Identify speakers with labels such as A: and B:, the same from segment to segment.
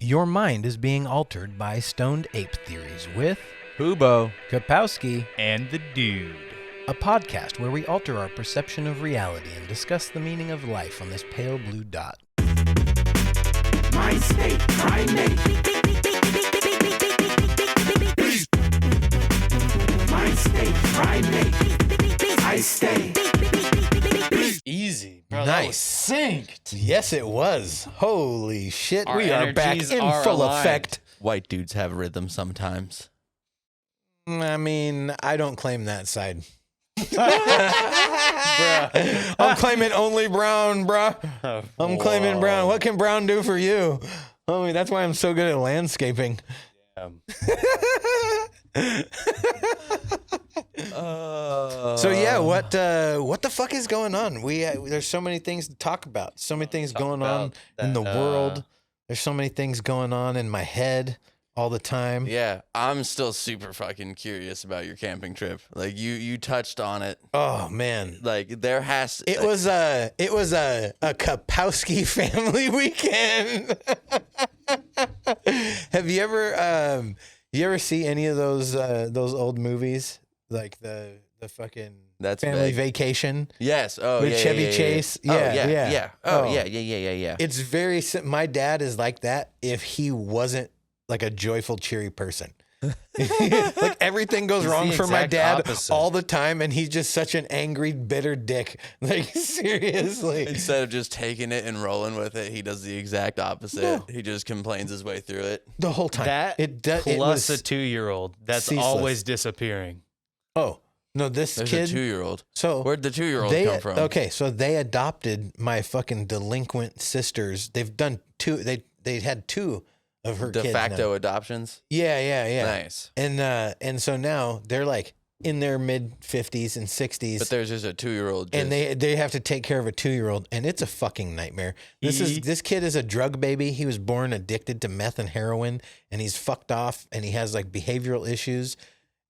A: Your mind is being altered by stoned ape theories with
B: Hubo
A: Kapowski,
C: and the dude.
A: a podcast where we alter our perception of reality and discuss the meaning of life on this pale blue dot.
D: My state, primate. My state, primate. I stay.
C: Easy, bro.
A: Nice.
C: That was synced.
A: Yes, it was. Holy shit,
C: Our
A: we are back
C: energies
A: in
C: are
A: full
C: aligned.
A: effect.
B: White dudes have rhythm sometimes.
A: I mean, I don't claim that side.
C: Bruh.
A: I'm claiming only brown, bruh. I'm claiming brown. What can brown do for you? I mean, that's why I'm so good at landscaping. So yeah, what the fuck is going on? There's so many things to talk about. So many things going on in the world. There's so many things going on in my head all the time.
B: Yeah, I'm still super fucking curious about your camping trip. Like you touched on it.
A: Oh man.
B: Like there has to,
A: It was a Kapowski family weekend. Have you ever see any of those old movies like the fucking
B: That's
A: Family
B: big.
A: Vacation?
B: Yes. Oh
A: With
B: yeah.
A: Chevy
B: yeah, yeah,
A: Chase?
B: Yeah.
A: Yeah,
B: Oh, yeah.
A: yeah.
B: Yeah.
A: Oh.
B: Oh yeah.
A: It's very my dad is like that if he wasn't like a joyful, cheery person. Like everything goes
C: He's
A: wrong
C: the
A: for my
C: exact
A: dad
C: opposite.
A: all the time, and he's just such an angry, bitter dick. Like seriously.
B: Instead of just taking it and rolling with it, he does the exact opposite.
A: No.
B: He just complains his way through it.
A: The whole time.
C: That
A: it
C: plus
A: was,
C: a 2-year-old that's
A: ceaseless.
C: always disappearing.
A: oh no, this
B: There's
A: kid.
B: a 2-year-old.
A: So
B: Where'd the 2-year-old
A: they
B: come from?
A: okay, so they adopted my fucking delinquent sisters. They've done two. They had two of her
B: De
A: kids
B: facto
A: now.
B: adoptions.
A: Yeah.
B: Nice.
A: And so now they're like in their mid 50s and 60s.
B: But there's just a 2-year-old.
A: And they have to take care of a 2-year-old, and it's a fucking nightmare. This kid is a drug baby. He was born addicted to meth and heroin, and he's fucked off, and he has like behavioral issues,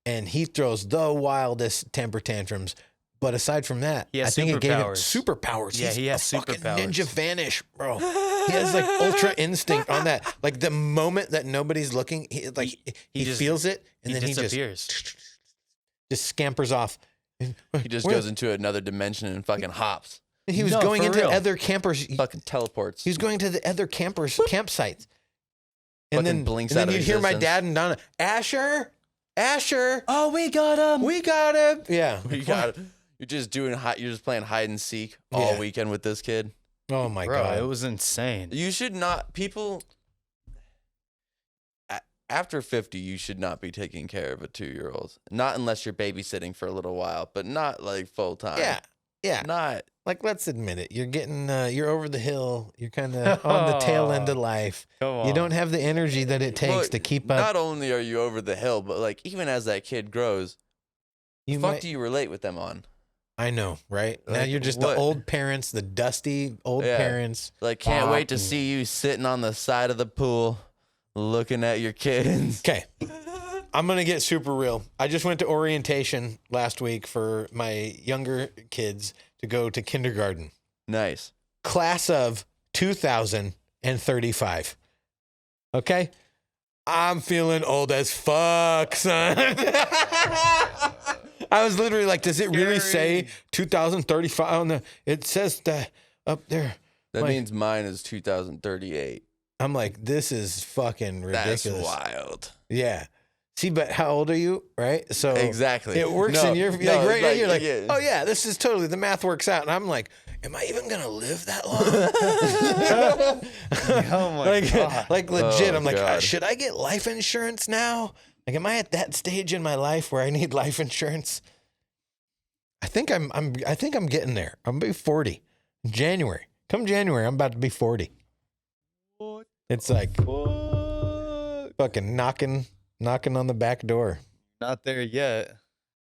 A: and he throws the wildest temper tantrums. But aside from that,
C: He has
A: I think it gave him
C: superpowers.
A: superpowers.
C: Yeah,
A: He's
C: he has
A: a fucking
C: superpowers.
A: ninja vanish, bro. He has like ultra instinct on that. Like the moment that nobody's looking, he
C: just-
A: feels it, and
C: He
A: then
C: disappears.
A: he just scampers off.
B: He just goes into another dimension and fucking hops.
A: He was
C: No,
A: going
C: for
A: into
C: real.
A: other campers.
B: Fucking teleports.
A: He was going to the other campsites. And
B: Fucking
A: then,
B: blinks
A: and then
B: out of
A: you'd hear my
B: existence.
A: dad and Donna, Asher,
C: Oh, we got him.
A: we got him. Yeah.
B: You're just doing you're just playing hide and seek all
A: Yeah.
B: weekend with this kid.
A: Oh my
C: Bro,
A: God.
C: it was insane.
B: You should not after 50 you should not be taking care of a 2-year-old. Not unless you're babysitting for a little while, but not like full time.
A: Yeah. Yeah.
B: Not
A: Like, let's admit it. You're getting, you're over the hill. You're kind of on the tail end of life.
C: Come on.
A: You don't have the energy that it takes
B: Well,
A: to keep up.
B: Not only are you over the hill, but like even as that kid grows,
A: You
B: fuck
A: might-
B: do you relate with them on?
A: I know, right? Now
B: Like,
A: you're just
B: what?
A: the old parents, the dusty old
B: Yeah.
A: parents.
B: Like can't wait to
A: Mm.
B: see you sitting on the side of the pool looking at your kids.
A: Okay. I'm going to get super real. I just went to orientation last week for my younger kids to go to kindergarten.
B: Nice.
A: Class of 2035. Okay? I'm feeling old as fuck, son. I was literally like, does it really say 2035 on the, it says that up there.
B: That
A: Like-
B: means mine is 2038.
A: I'm like, this is fucking ridiculous.
B: That's wild.
A: Yeah. See, but how old are you? Right? So
B: Exactly.
A: it works
B: No,
A: in your,
B: no,
A: like, right now
B: like,
A: you're like,
B: yeah.
A: oh yeah, this is totally, the math works out. And I'm like, am I even going to live that long?
C: Oh my
A: like,
C: God.
A: like legit.
B: Oh,
A: I'm like,
B: God.
A: should I get life insurance now? Like, am I at that stage in my life where I need life insurance? I think I'm getting there. I'm gonna be 40. January. Come January, I'm about to be 40. It's like fucking knocking on the back door.
C: Not there yet.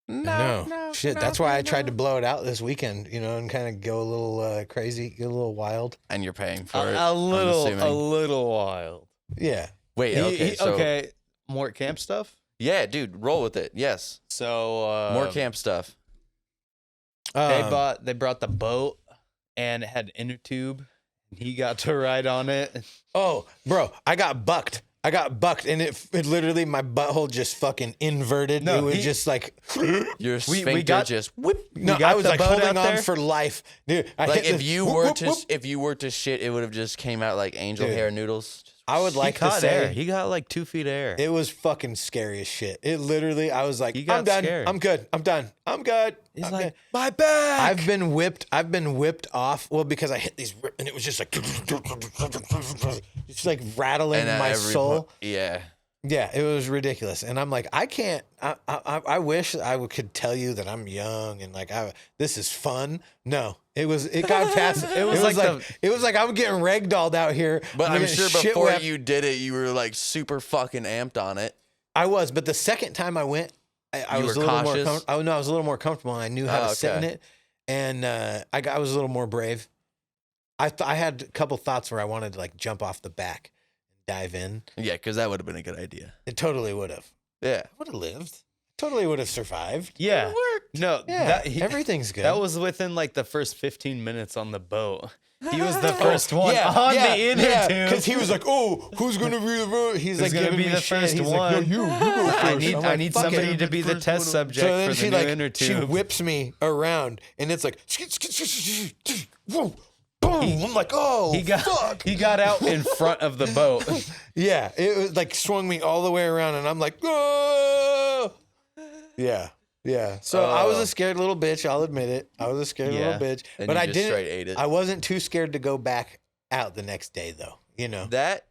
A: No, shit. That's why I tried to blow it out this weekend, and kind of go a little crazy, get a little wild.
B: And you're paying for it.
C: A
B: I'm
C: little
B: assuming.
C: wild.
A: Yeah.
B: Wait, okay. So,
C: Okay. More camp stuff.
B: yeah, dude, roll with it. Yes.
C: So
B: More camp stuff.
C: They brought the boat, and it had an inner tube. He got to ride on it.
A: Oh, bro, I got bucked, and it literally my butthole just fucking inverted.
C: No,
A: it was
C: he-
A: just like
B: Your
C: we
B: sphincter
C: got-
B: just whoop.
A: no,
C: got
A: I was
C: the
A: like
C: boat
A: holding
C: out
A: on
C: there?
A: for life, dude. I
B: Like
A: hit
B: if
A: the-
B: you
A: whoop,
B: were
A: whoop,
B: to
A: whoop.
B: if you were to shit, it would have just came out like angel
A: Dude.
B: hair noodles.
A: I would like
C: he
A: to
C: caught
A: say
C: air. He got like 2 feet of air.
A: it was fucking scary as shit. It literally, I was like,
C: He got
A: I'm done.
C: scared.
A: I'm good. I'm done. I'm good.
C: He's
A: I'm
C: like,
A: good.
B: My back.
A: I've been whipped off. Well, because I hit these, and it was just like, just like rattling
B: and at
A: my
B: every
A: soul.
B: yeah.
A: Yeah, it was ridiculous, and I'm like, I can't. I wish could tell you that I'm young and like this is fun. No, it got past. It was like I'm getting ragdolled out here.
B: But I'm
A: getting
B: sure
A: shit
B: before
A: whipped.
B: you did it, you were like super fucking amped on it.
A: I was, but the second time I went, I
B: You
A: was
B: were
A: a little
B: cautious?
A: more. I was a little more comfortable, and I knew how
B: Oh,
A: to sit in
B: okay.
A: it, and I was a little more brave. I had a couple thoughts where I wanted to like jump off the back, and dive in.
B: Yeah, because that would have been a good idea.
A: It totally would have.
B: Yeah.
A: Would have lived. Totally would have survived.
C: yeah. No,
A: Yeah,
C: that,
A: everything's good.
C: that was within like the first 15 minutes on the boat. He was the first one on the inner tube.
A: because he was like, "Oh, who's gonna be the?" He's like,
C: gonna
A: giving
C: be
A: me
C: the
A: shit.
C: first
A: He's like,
C: one.
A: "No, you go first."
C: I
A: I'm
C: need
A: like, "Fuck
C: somebody
A: it."
C: to be the test subject
A: So then
C: for
A: she
C: the new
A: like
C: inner
A: she
C: tube.
A: whips me around, and it's like, whoa, boom. I'm like, oh, fuck.
C: He got out in front of the boat.
A: Yeah, it was like swung me all the way around, and I'm like, oh, yeah. Yeah, so I was a scared little bitch. I'll admit it. I was a scared
C: Yeah.
A: little bitch,
B: And
A: but
B: you
A: I
B: just
A: didn't.
B: straight ate it.
A: I wasn't too scared to go back out the next day, though. You know.
B: That,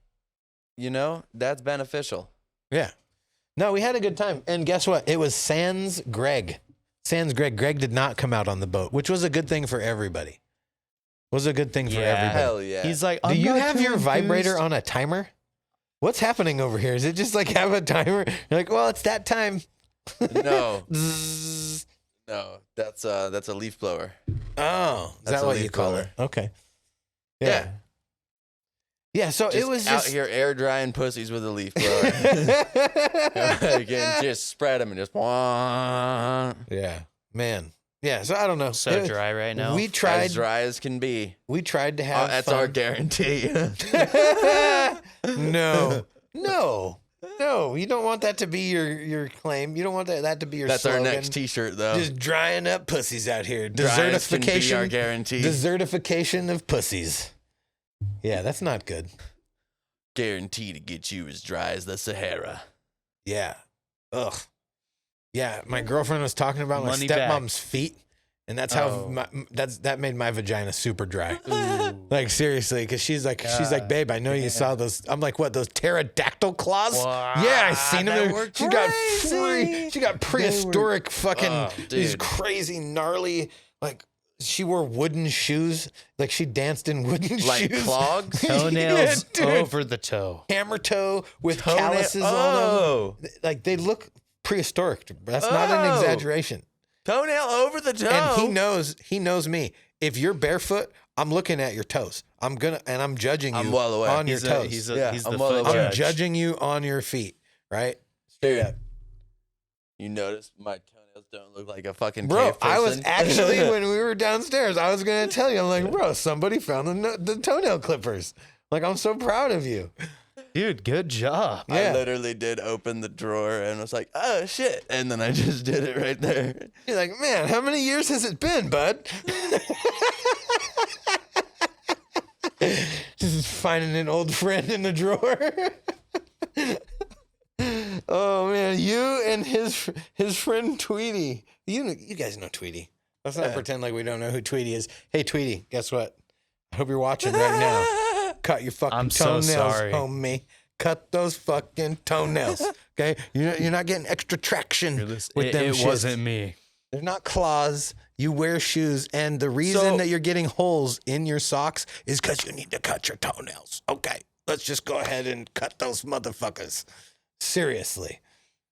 B: that's beneficial.
A: Yeah. No, we had a good time, and guess what? It was Sans Greg. Sans Greg. Greg did not come out on the boat, which was a good thing for everybody. Was a good thing for
C: Yeah.
A: everybody.
B: Hell yeah.
C: He's like,
A: Do
C: I'm
A: you
C: not
A: have
C: too
A: your vibrator
C: enthused.
A: on a timer? What's happening over here? Is it just like have a timer? You're like, well, it's that time.
B: No,
A: Zzz.
B: no, that's a leaf blower.
A: Oh, is
B: That's
A: that
B: a
A: what
B: leaf
A: you call
B: blower.
A: it? Okay.
B: Yeah.
A: Yeah, so
B: Just
A: it was
B: out
A: just
B: here air drying pussies with a leaf blower. Again, just spread them and just.
A: Yeah, man. Yeah, so I don't know.
C: So
A: It-
C: dry right now.
A: We tried.
B: As dry as can be.
A: We tried to have.
B: That's
A: fun.
B: our guarantee.
A: No. You don't want that to be your claim. You don't want that to be your
B: That's
A: slogan.
B: our next T-shirt, though.
A: Just drying up pussies out here.
B: Dry as can be our
A: Desertification.
B: guarantee.
A: Desertification of pussies. Yeah, that's not good.
B: Guarantee to get you as dry as the Sahara.
A: Yeah. Ugh. Yeah, my girlfriend was talking about my
C: Money back.
A: stepmom's feet, and that's how
C: Oh.
A: that made my vagina super dry. Like seriously, because she's like, babe, I know you saw those. I'm like, what? Those pterodactyl claws?
C: Wow,
A: Yeah, I seen
C: they
A: them.
C: were
A: She got prehistoric fucking
B: Oh,
A: these
B: dude.
A: crazy gnarly like. She wore wooden shoes, like she danced in wooden
B: Like
A: shoes.
B: clogs?
C: Toenails
A: Yeah, dude.
C: over the toe.
A: Hammer toe with
B: Toenail-
A: calluses on
B: Oh.
A: them. Like they look prehistoric. That's not an
B: Oh.
A: exaggeration.
B: Toenail over the toe.
A: And he knows me. If you're barefoot, I'm looking at your toes. I'm judging you
B: I'm well aware.
A: on your
C: He's
A: toes.
C: he's
B: Yeah,
C: the
B: I'm well
C: foot
B: aware.
A: I'm
C: judge.
A: judging you on your feet, right? Straight up.
B: You notice my toenails don't look like a fucking
A: Bro,
B: cave
A: I was
B: person?
A: actually, when we were downstairs, I was going to tell you, I'm like, bro, somebody found the toenail clippers. Like, I'm so proud of you.
C: Dude, good job.
B: I
A: Yeah.
B: literally did open the drawer and was like, oh shit. And then I just did it right there.
A: You're like, man, how many years has it been, bud? Just finding an old friend in the drawer. Oh man, you and his friend Tweety. You guys know Tweety. Let's not pretend like we don't know who Tweety is. Hey Tweety, guess what? I hope you're watching right now. Cut your fucking
C: I'm so
A: toenails,
C: sorry.
A: homie. Cut those fucking toenails. Okay, you're not getting extra traction with them.
C: It
A: shits.
C: wasn't me.
A: They're not claws. You wear shoes, and the reason
B: So-
A: that you're getting holes in your socks is because you need to cut your toenails. Okay, let's just go ahead and cut those motherfuckers. Seriously,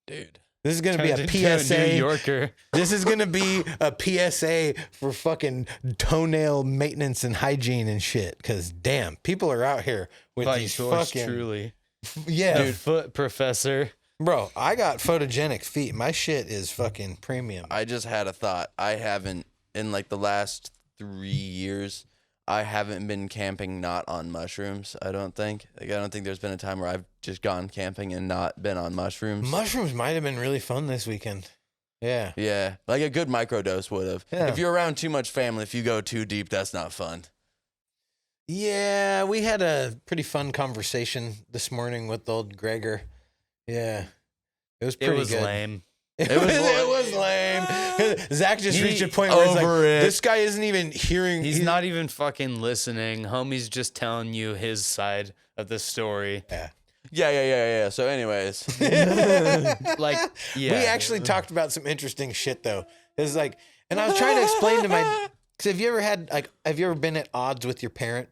B: Dude.
A: this is gonna be
C: Turned
A: a
C: into a
A: PSA.
C: New Yorker.
A: This is gonna be a PSA for fucking toenail maintenance and hygiene and shit. Cause damn, people are out here with
C: By
A: these
C: yours
A: fucking
C: truly.
A: yeah,
C: The foot professor.
A: bro. I got photogenic feet. My shit is fucking premium.
B: I just had a thought. I haven't, in like the last 3 years, I haven't been camping not on mushrooms. I don't think. Like, I don't think there's been a time where I've just gone camping and not been on mushrooms.
A: Mushrooms might have been really fun this weekend. Yeah.
B: Yeah, like a good microdose would have.
A: Yeah.
B: If you're around too much family, if you go too deep, that's not fun.
A: Yeah, we had a pretty fun conversation this morning with old Gregor. Yeah. It was pretty good.
C: Lame.
A: It was lame. Zach just reached a point where he's like, this guy isn't even hearing.
C: He's not even fucking listening. Homie's just telling you his side of the story.
A: Yeah.
B: So anyways.
C: Like, yeah.
A: We actually talked about some interesting shit, though. It's like, and I was trying to explain to my, because have you ever been at odds with your parent?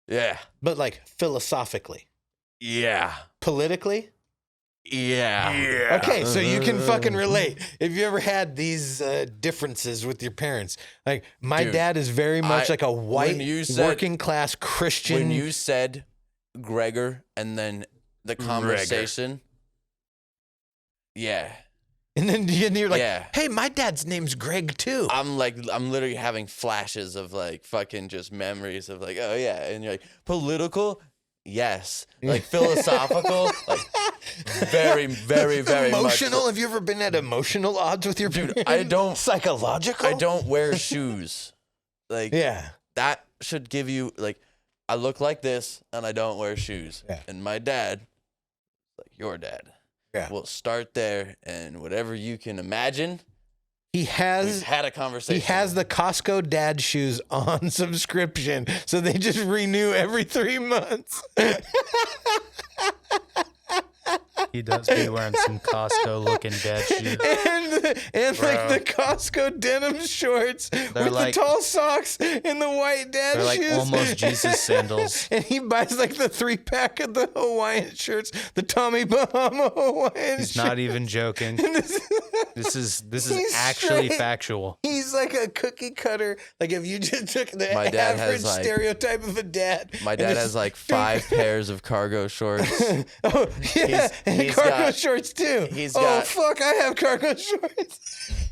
B: Yeah.
A: But like philosophically?
B: Yeah.
A: Politically?
B: Yeah.
A: Okay, so you can fucking relate. Have you ever had these differences with your parents? Like, my
B: Dude,
A: dad is very much like a white, working class Christian.
B: When you said Gregor and then the conversation. Yeah.
A: And then you're like,
B: Yeah.
A: hey, my dad's name's Greg too.
B: I'm literally having flashes of like fucking just memories of like, oh yeah. And you're like, political? Yes. Like philosophical? Like very, very, very
A: emotional?
B: much.
A: Have you ever been at emotional odds with your parents?
B: I don't.
A: Psychological?
B: I don't wear shoes. Like,
A: Yeah.
B: that should give you, like, I look like this and I don't wear shoes.
A: Yeah.
B: And my dad, like your dad, will start there, and whatever you can imagine,
A: He has
B: we've had a conversation.
A: He has the Costco dad shoes on subscription, so they just renew every 3 months.
C: He does be wearing some Costco looking dad shoes.
A: and like the Costco denim shorts with
C: like,
A: the tall socks and the white dad
C: They're like
A: shoes.
C: almost Jesus sandals.
A: And he buys like the 3-pack of the Hawaiian shirts, the Tommy Bahama Hawaiian
C: He's
A: shirts.
C: not even joking. This is
A: He's
C: actually
A: straight.
C: factual.
A: He's like a cookie cutter. Like if you just took the
B: My dad
A: average
B: has, like-
A: stereotype of a dad.
B: My
A: and
B: dad
A: just-
B: has like 5 pairs of cargo shorts.
A: Oh, yeah, and
B: he's
A: cargo
B: got-
A: shorts too.
B: he's
A: oh,
B: got-
A: fuck, I have cargo shorts.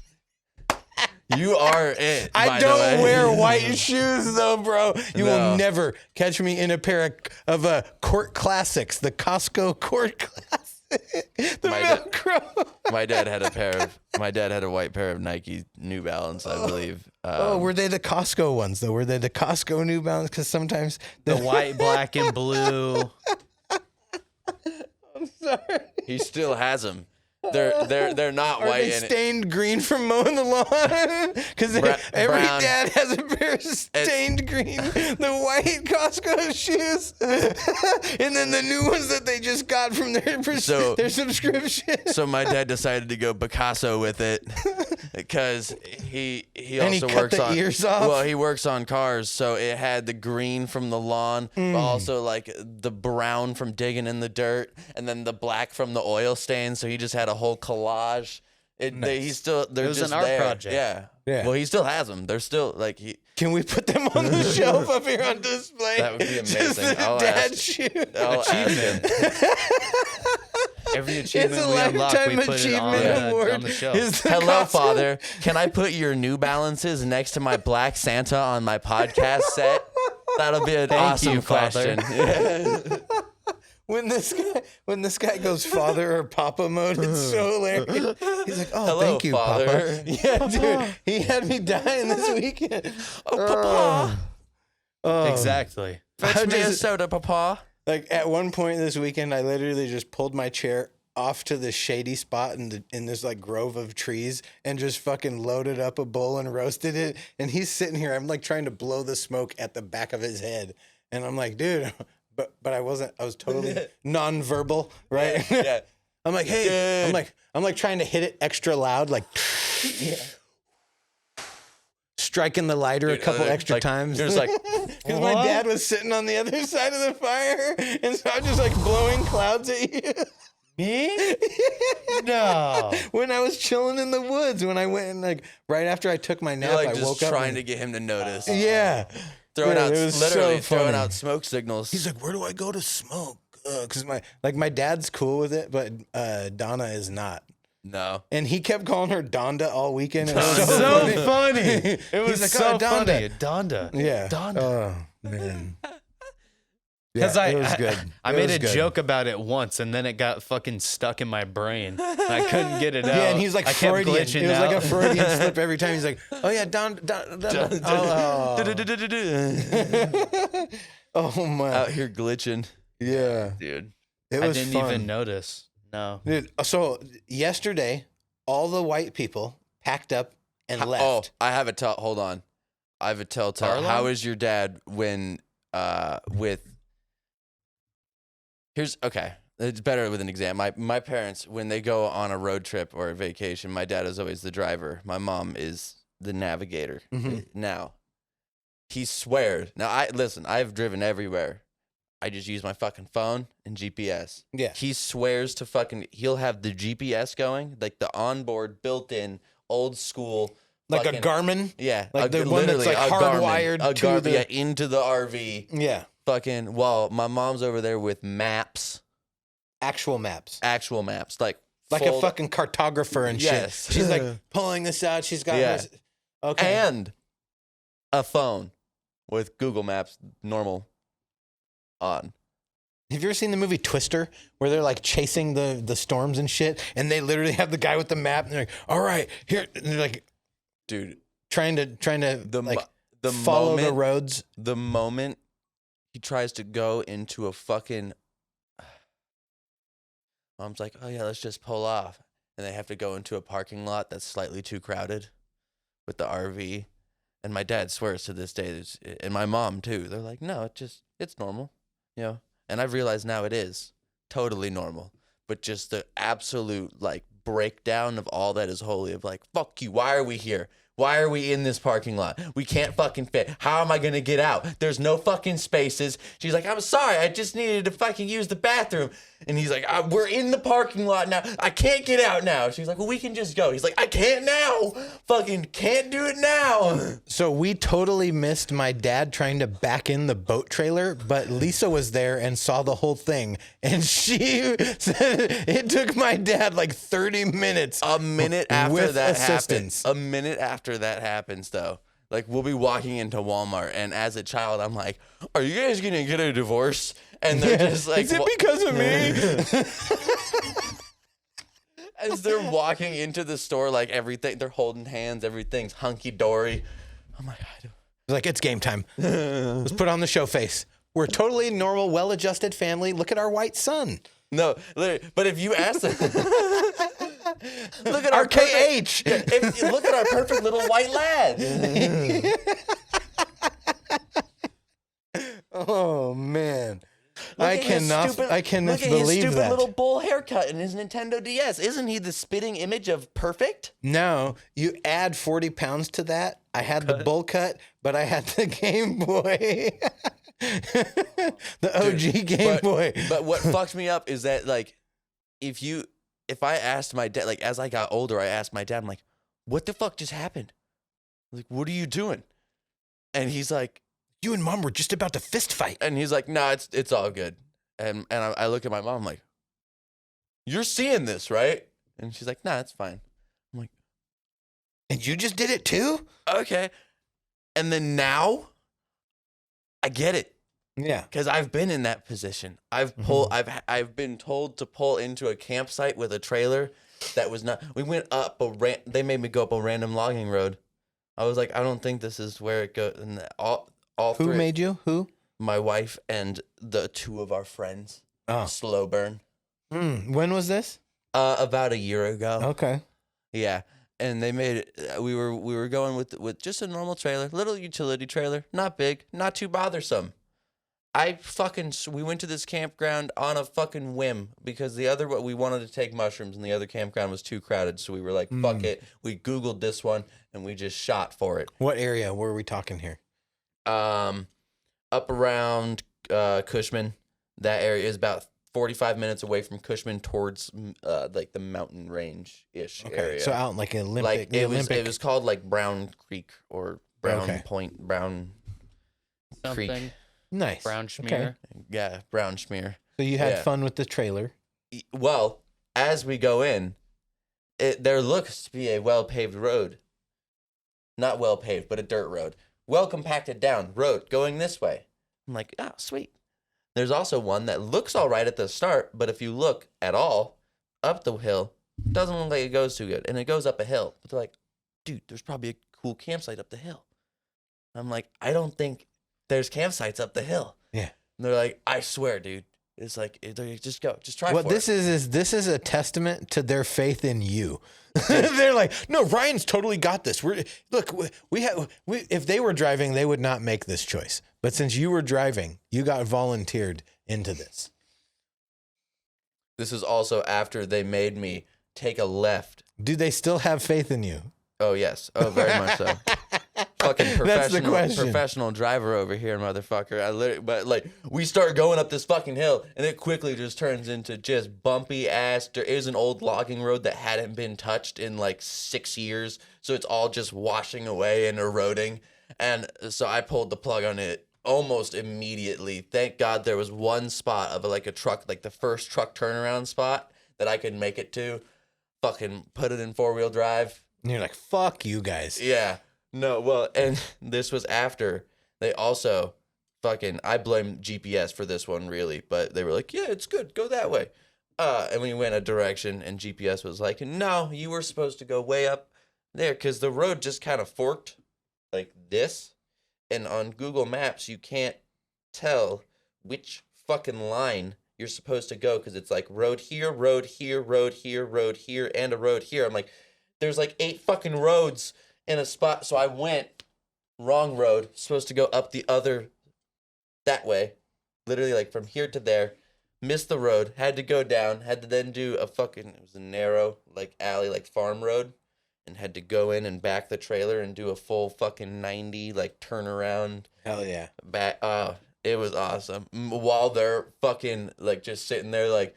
B: You are it.
A: I
B: by the
A: don't
B: way.
A: wear white shoes though, bro. You
B: No.
A: will never catch me in a pair of Court Classics, the Costco Court Classic, the
B: My dad-
A: Velcro.
B: My dad had a white pair of Nike New Balance, I believe.
A: Were they the Costco ones though? Were they the Costco New Balance? Because sometimes
C: The white, black, and blue.
B: He still has them. They're not
A: Are
B: white.
A: they
B: and
A: stained green from mowing the lawn? Because every
B: brown.
A: dad has a pair of stained green, the white Costco shoes, and then the new ones that they just got from their subscription.
B: So my dad decided to go Picasso with it because he
A: And he
B: also
A: cut
B: works
A: the
B: on
A: ears off?
B: Well, he works on cars, so it had the green from the lawn, but also like the brown from digging in the dirt, and then the black from the oil stains. So he just had a whole collage. They're
C: was
B: just
C: an art
B: there.
C: project.
A: Yeah.
B: Well, he still has them. They're still like
A: Can we put them on the shelf up here on display?
B: That would be
A: Just
B: amazing.
A: the
B: I'll
A: dad
B: ask.
A: shoe.
B: I'll ask him.
C: Every
A: It's
C: achievement
A: a
C: we unlock, we
A: lifetime
C: put it
A: achievement award.
C: on the shelf.
A: Is the
B: Hello,
A: Costco-
B: Father. Can I put your New Balances next to my Black Santa on my podcast set? That'll be an awesome
C: you, Father.
B: question. Yeah.
A: When this guy goes father or papa mode, it's so hilarious. He's like, "Oh,
B: Hello,
A: thank you,
B: Father."
A: Papa." Yeah, dude, he had me dying this weekend.
B: Oh, Papa.
C: Exactly.
B: Fetch me a soda, Papa.
A: Like at one point this weekend, I literally just pulled my chair off to the shady spot in this like grove of trees and just fucking loaded up a bowl and roasted it. And he's sitting here. I'm like trying to blow the smoke at the back of his head, and I'm like, dude. But I wasn't. I was totally nonverbal, right?
B: Yeah.
A: I'm like, hey,
B: Dude.
A: I'm like trying to hit it extra loud, like striking the lighter a couple extra
B: like,
A: times.
B: You're just like,
A: Because my dad was sitting on the other side of the fire, and so I'm just like blowing clouds at you.
C: Me? No.
A: When I was chilling in the woods, when I went and like right after I took my nap,
B: you're like
A: I
B: just
A: woke up.
B: trying to get him to notice.
A: Yeah.
B: Throwing
A: Yeah,
B: out,
A: it was
B: literally
A: so
B: throwing
A: funny.
B: out smoke signals.
A: He's like, where do I go to smoke? Because my dad's cool with it, but Donna is not.
B: No.
A: And he kept calling her Donda all weekend. It was
C: So funny. It was
A: He's like,
C: so
A: "Oh, Donda."
C: funny. Donda.
A: Yeah.
C: Donda.
A: Oh, man.
C: Because
A: it was good.
C: I
A: It
C: made
A: was
C: a
A: good.
C: joke about it once, and then it got fucking stuck in my brain. I couldn't get it out.
A: Yeah, and he's like
C: I kept
A: Freudian. It
C: glitching
A: was like a
C: out.
A: Freudian slip every time. He's like, oh, yeah, Oh, my.
B: Out here glitching.
A: Yeah.
B: Dude.
A: It
C: I
A: was
C: didn't
A: fun.
C: even notice. No.
A: Dude, so yesterday, all the white people packed up and
B: Oh,
A: left.
B: I have a tell. Hold on. I have a telltale.
C: Harlem?
B: How is your dad when with? Here's okay. It's better with an example. My parents, when they go on a road trip or a vacation, my dad is always the driver. My mom is the navigator. Now, he swears. Now, I've driven everywhere. I just use my fucking phone and GPS.
A: Yeah.
B: He swears to he'll have the GPS going, like the onboard built-in old school.
A: Like
B: fucking,
A: a Garmin?
B: Yeah.
A: Like the one that's
B: literally
A: like
B: a Garmin,
A: hardwired to
B: Garmin,
A: the...
B: yeah, into the RV.
A: Yeah.
B: Fucking, well, my mom's over there with maps,
A: Actual maps.
B: actual maps. Like
A: Like a fucking cartographer and
B: Yes.
A: shit. She's like pulling this out. She's got
B: Yeah.
A: hers. Okay.
B: And a phone with Google Maps normal on.
A: Have you ever seen the movie Twister, where they're like chasing the storms and shit, and they literally have the guy with the map, and they're like, "All right, here," and they're like,
B: Dude,
A: trying to
B: the
A: follow the
B: moment,
A: roads.
B: the moment he tries to go into a fucking, mom's like, oh yeah, let's just pull off, and they have to go into a parking lot that's slightly too crowded with the RV, and my dad swears to this day, and my mom too, they're like, no, it's normal, you know, and I've realized now it is totally normal, but just the absolute like breakdown of all that is holy of like, fuck you, why are we here? Why are we in this parking lot? We can't fucking fit. How am I going to get out? There's no fucking spaces. She's like, I'm sorry. I just needed to fucking use the bathroom. And he's like, we're in the parking lot now. I can't get out now. She's like, well, we can just go. He's like, I can't now. Fucking can't do it now.
A: So we totally missed my dad trying to back in the boat trailer, but Lisa was there and saw the whole thing. And she said it took my dad like 30 minutes.
B: A minute after
A: with
B: that
A: assistance.
B: happens. A minute after that happens, though. Like, we'll be walking into Walmart, and as a child, I'm like, are you guys going to get a divorce? And they're just like,
A: Is it because of me?
B: as they're walking into the store, like everything, they're holding hands, everything's hunky dory. Oh my God.
A: Like, it's game time. Let's put on the show face. We're a totally normal, well-adjusted family. Look at our white son.
B: No, literally, but if you ask them, look at
A: Our
B: our
A: KH.
B: if you look at our perfect little white lad.
A: Oh, man. I
B: Look at his
A: cannot
B: stupid-
A: believe
B: Look at his stupid
A: that.
B: little bowl haircut and his Nintendo DS. Isn't he the spitting image of perfect?
A: No, you add 40 pounds to that. I had the bowl cut, but I had the Game Boy. The OG Game Boy.
B: But what fucked me up is that, like, if I asked my dad, like, as I got older, I asked my dad, I'm like, what the fuck just happened? Like, what are you doing? And he's like,
A: You and Mom were just about to fist fight.
B: nah, it's all good. And I look at my mom, I'm like, you're seeing this, right? And she's like, nah, it's fine. I'm like,
A: And you just did it too?
B: okay. And then now, I get it.
A: Yeah.
B: Because I've been in that position. I've been told to pull into a campsite with a trailer that was not. We went up they made me go up a random logging road. I was like, I don't think this is where it goes. And all
A: Who
B: three,
A: made you? Who?
B: my wife and the two of our friends.
A: Oh.
B: Slow burn.
A: When was this?
B: About a year ago.
A: Okay.
B: Yeah. And they made it. We were going with just a normal trailer, little utility trailer, not big, not too bothersome. We went to this campground on a fucking whim because we wanted to take mushrooms and the other campground was too crowded. So we were like, fuck it. We Googled this one and we just shot for it.
A: What area were we talking here?
B: Up around Cushman. That area is about 45 minutes away from Cushman towards like the mountain range ish area.
A: So out like Olympic.
B: Like
A: the
B: it was
A: Olympic.
B: called like Brown Creek or Brown
A: Okay.
B: Point, Brown Creek.
C: Something.
A: Nice.
C: Brown schmear.
A: Okay.
B: Yeah, Brown Schmear.
A: So you had
B: Yeah.
A: fun with the trailer.
B: Well, as we go in, there looks to be a well-paved road. Not well-paved, but a dirt road. Well compacted down road going this way. I'm like, oh, sweet. There's also one that looks all right at the start, but if you look at all up the hill, it doesn't look like it goes too good. And it goes up a hill. But they're like, dude, there's probably a cool campsite up the hill. I'm like, I don't think there's campsites up the hill.
A: Yeah.
B: And they're like, I swear, dude. It's like, just go. Just try
A: What
B: for
A: this
B: it.
A: is this is a testament to their faith in you. They're like, no, Ryan's totally got this. If they were driving, they would not make this choice. But since you were driving, you got volunteered into this.
B: This is also after they made me take a left.
A: Do they still have faith in you?
B: Oh, yes. Oh, very much so. Fucking
A: That's the question.
B: professional driver over here, motherfucker. But like, we start going up this fucking hill, and it quickly just turns into just bumpy ass. There is an old logging road that hadn't been touched in like 6 years, so it's all just washing away and eroding. And so I pulled the plug on it almost immediately. Thank God there was one spot of like a truck, like the first truck turnaround spot that I could make it to. Fucking put it in 4-wheel drive.
A: And you're like, fuck you guys.
B: Yeah. No, well, and this was after they also I blame GPS for this one, really, but they were like, yeah, it's good, go that way. And we went a direction, and GPS was like, no, you were supposed to go way up there, because the road just kind of forked like this, and on Google Maps, you can't tell which fucking line you're supposed to go, because it's like road here, road here, road here, road here, and a road here. I'm like, there's like 8 fucking roads in a spot. So I went wrong road, supposed to go up the other that way, literally like from here to there, missed the road, had to go down, had to then do it was a narrow like alley, like farm road, and had to go in and back the trailer and do a full fucking 90 like turnaround.
A: Hell yeah.
B: Back. It was awesome. While they're fucking like just sitting there like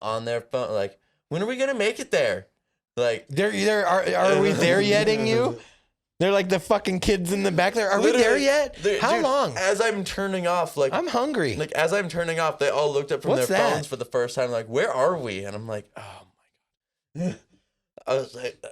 B: on their phone, like, when are we gonna make it there? Like,
A: are we there yetting you? They're like the fucking kids in the back there. Are we there yet? How
B: dude,
A: long?
B: As I'm turning off, like,
A: I'm hungry.
B: Like, as I'm turning off, they all looked up from
A: What's
B: their
A: that?
B: phones for the first time, like, where are we? And I'm like, oh my God. I was like,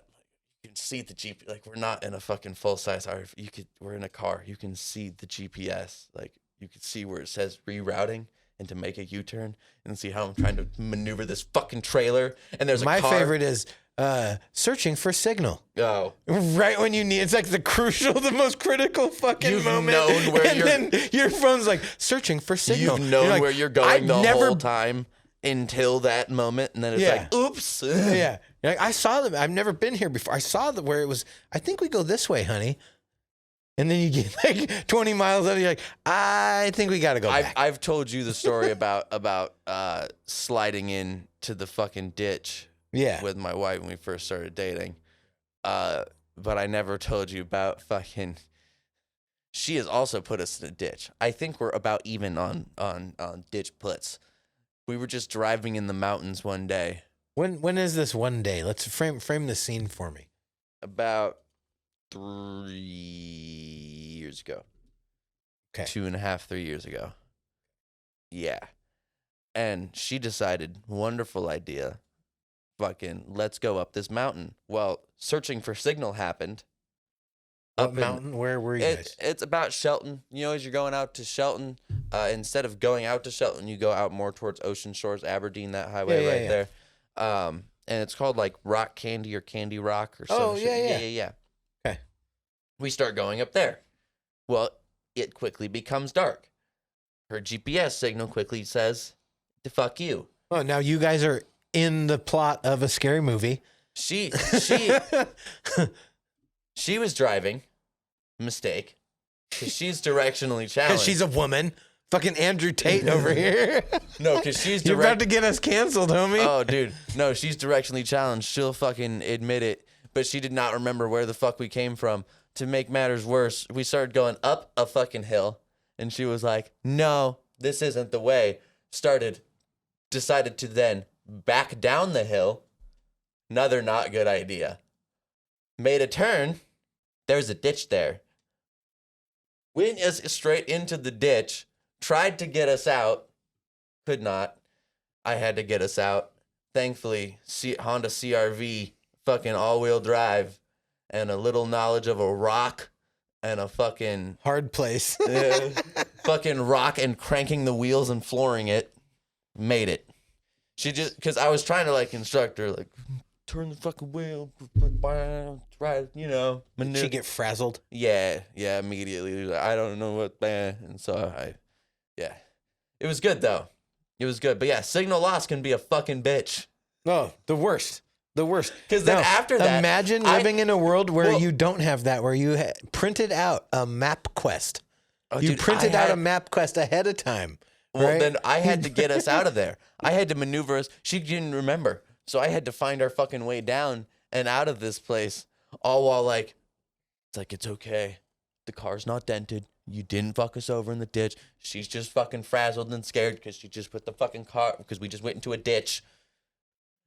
B: you can see the GPS. Like, we're not in a fucking full size RV. We're in a car. You can see the GPS. Like, you can see where it says rerouting and to make a U-turn, and see how I'm trying to maneuver this fucking trailer. And there's a car.
A: My favorite is searching for signal.
B: Oh.
A: Right when you need, it's like the most critical fucking
B: You've
A: moment.
B: known where
A: and then your phone's like searching for signal.
B: You've known
A: You're like,
B: where you're going
A: I've
B: whole time until that moment, and then it's like, oops.
A: Yeah. You're like, I saw them. I've never been here before. I saw them where it was, I think we go this way, honey. And then you get like 20 miles out, you're like, I think we got to go back.
B: I've told you the story about sliding in to the fucking ditch with my wife when we first started dating. But I never told you about fucking, she has also put us in a ditch. I think we're about even on ditch puts. We were just driving in the mountains one day.
A: When is this one day? Let's frame the scene for me.
B: About 3 years ago.
A: Okay.
B: 2.5, 3 years ago. Yeah. And she decided, wonderful idea. Fucking, let's go up this mountain. Well, searching for signal happened.
A: What mountain? Where were you guys?
B: It's about Shelton. You know, as you're going out to Shelton, instead of going out to Shelton, you go out more towards Ocean Shores, Aberdeen, that highway there. And it's called like Rock Candy or Candy Rock or something. Yeah.
A: Okay.
B: We start going up there. Well, it quickly becomes dark. Her GPS signal quickly says, "The fuck you."
A: Oh, now you guys are in the plot of a scary movie.
B: She was driving. Mistake. Because she's directionally challenged.
A: Because she's a woman. Fucking Andrew Tate over here.
B: No, because she's
A: You're about to get us canceled, homie.
B: Oh, dude. No, she's directionally challenged. She'll fucking admit it. But she did not remember where the fuck we came from. To make matters worse, we started going up a fucking hill. And she was like, no, this isn't the way. Decided to then back down the hill. Another not good idea. Made a turn. There's a ditch there. Went straight into the ditch. Tried to get us out. Could not. I had to get us out. Thankfully, Honda CRV fucking all-wheel drive and a little knowledge of a rock and a fucking
A: Hard place.
B: fucking rock and cranking the wheels and flooring it, made it. She just, because I was trying to like instruct her, like, turn the fucking wheel, try, you know.
A: Did she get frazzled?
B: Yeah, immediately. Like, I don't know what, and so it was good though. It was good, but yeah, signal loss can be a fucking bitch.
A: Oh, the worst. The worst.
B: Because then after that,
A: imagine living in a world where you don't have that, where you printed out a map quest. You printed out a map quest ahead of time.
B: Well,
A: right?
B: then I had to get us out of there. I had to maneuver us. She didn't remember. So I had to find our fucking way down and out of this place, all while like, it's okay. The car's not dented. You didn't fuck us over in the ditch. She's just fucking frazzled and scared because she just put the fucking car, because we just went into a ditch.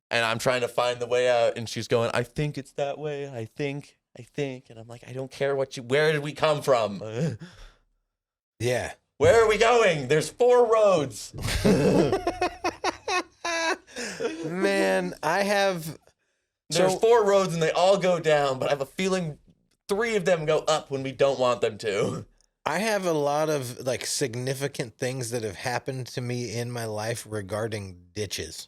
B: And I'm trying to find the way out. And she's going, I think it's that way. I think. And I'm like, I don't care where did we come from?
A: Yeah.
B: Where are we going? There's 4 roads.
A: Man,
B: There's 4 roads and they all go down, but I have a feeling 3 of them go up when we don't want them to.
A: I have a lot of like significant things that have happened to me in my life regarding ditches.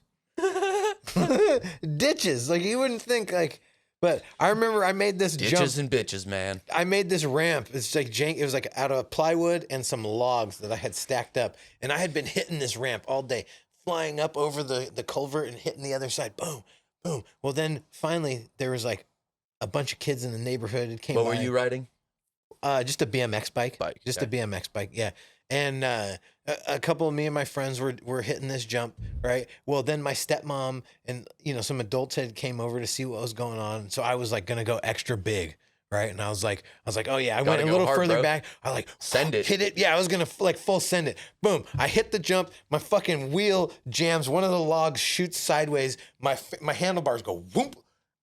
A: Ditches, like you wouldn't think like, but I remember I made this
B: Ditches and bitches, man.
A: I made this ramp. It's like it was like out of plywood and some logs that I had stacked up, and I had been hitting this ramp all day, flying up over the culvert and hitting the other side. Boom, boom. Well, then finally there was like a bunch of kids in the neighborhood. It came.
B: What
A: by.
B: were you riding?
A: Just a BMX bike. Just a BMX bike. Yeah. And a couple of me and my friends were hitting this jump, right? Well, then my stepmom and some adults had came over to see what was going on. So I was like gonna go extra big, right? And I was like, oh yeah, I went a little further back. I like
B: send it,
A: hit it. Yeah, I was gonna like full send it. Boom! I hit the jump. My fucking wheel jams. One of the logs shoots sideways. My handlebars go whoop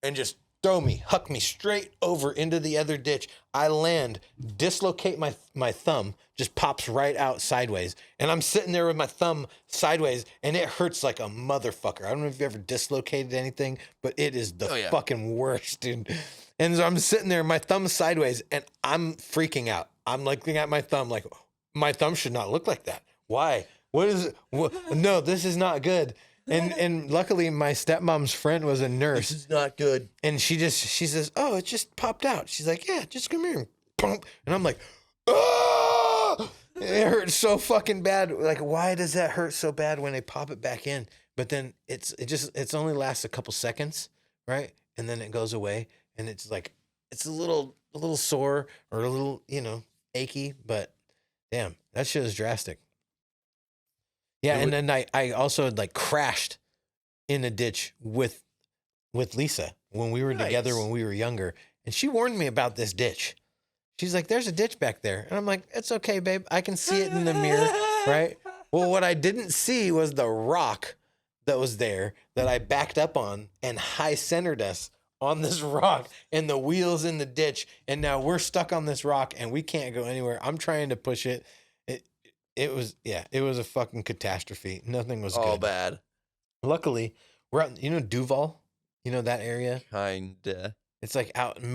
A: and just huck me straight over into the other ditch. I land, dislocate my thumb, just pops right out sideways. And I'm sitting there with my thumb sideways, and it hurts like a motherfucker. I don't know if you ever dislocated anything, but it is the fucking worst, dude. And so I'm sitting there, my thumb's sideways, and I'm freaking out. I'm looking at my thumb like, my thumb should not look like that. Why? What is it? No, this is not good. And luckily my stepmom's friend was a nurse.
B: This is not good.
A: And she says, oh, it just popped out. She's like, yeah, just come here. And I'm like, oh, it hurts so fucking bad. Like, why does that hurt so bad when they pop it back in? But then it only lasts a couple seconds, right? And then it goes away. And it's like, it's a little sore or a little, achy, but damn, that shit is drastic. Yeah, and then I also like crashed in a ditch with Lisa when we were together when we were younger, and she warned me about this ditch. She's like, "There's a ditch back there," and I'm like, "It's okay, babe. I can see it in the mirror, right?" Well, what I didn't see was the rock that was there that I backed up on and high centered us on this rock, and the wheels in the ditch, and now we're stuck on this rock and we can't go anywhere. I'm trying to push it. It was a fucking catastrophe. Nothing was
B: all
A: good.
B: bad.
A: Luckily, we're out, Duval, that area?
B: Kinda.
A: It's like out in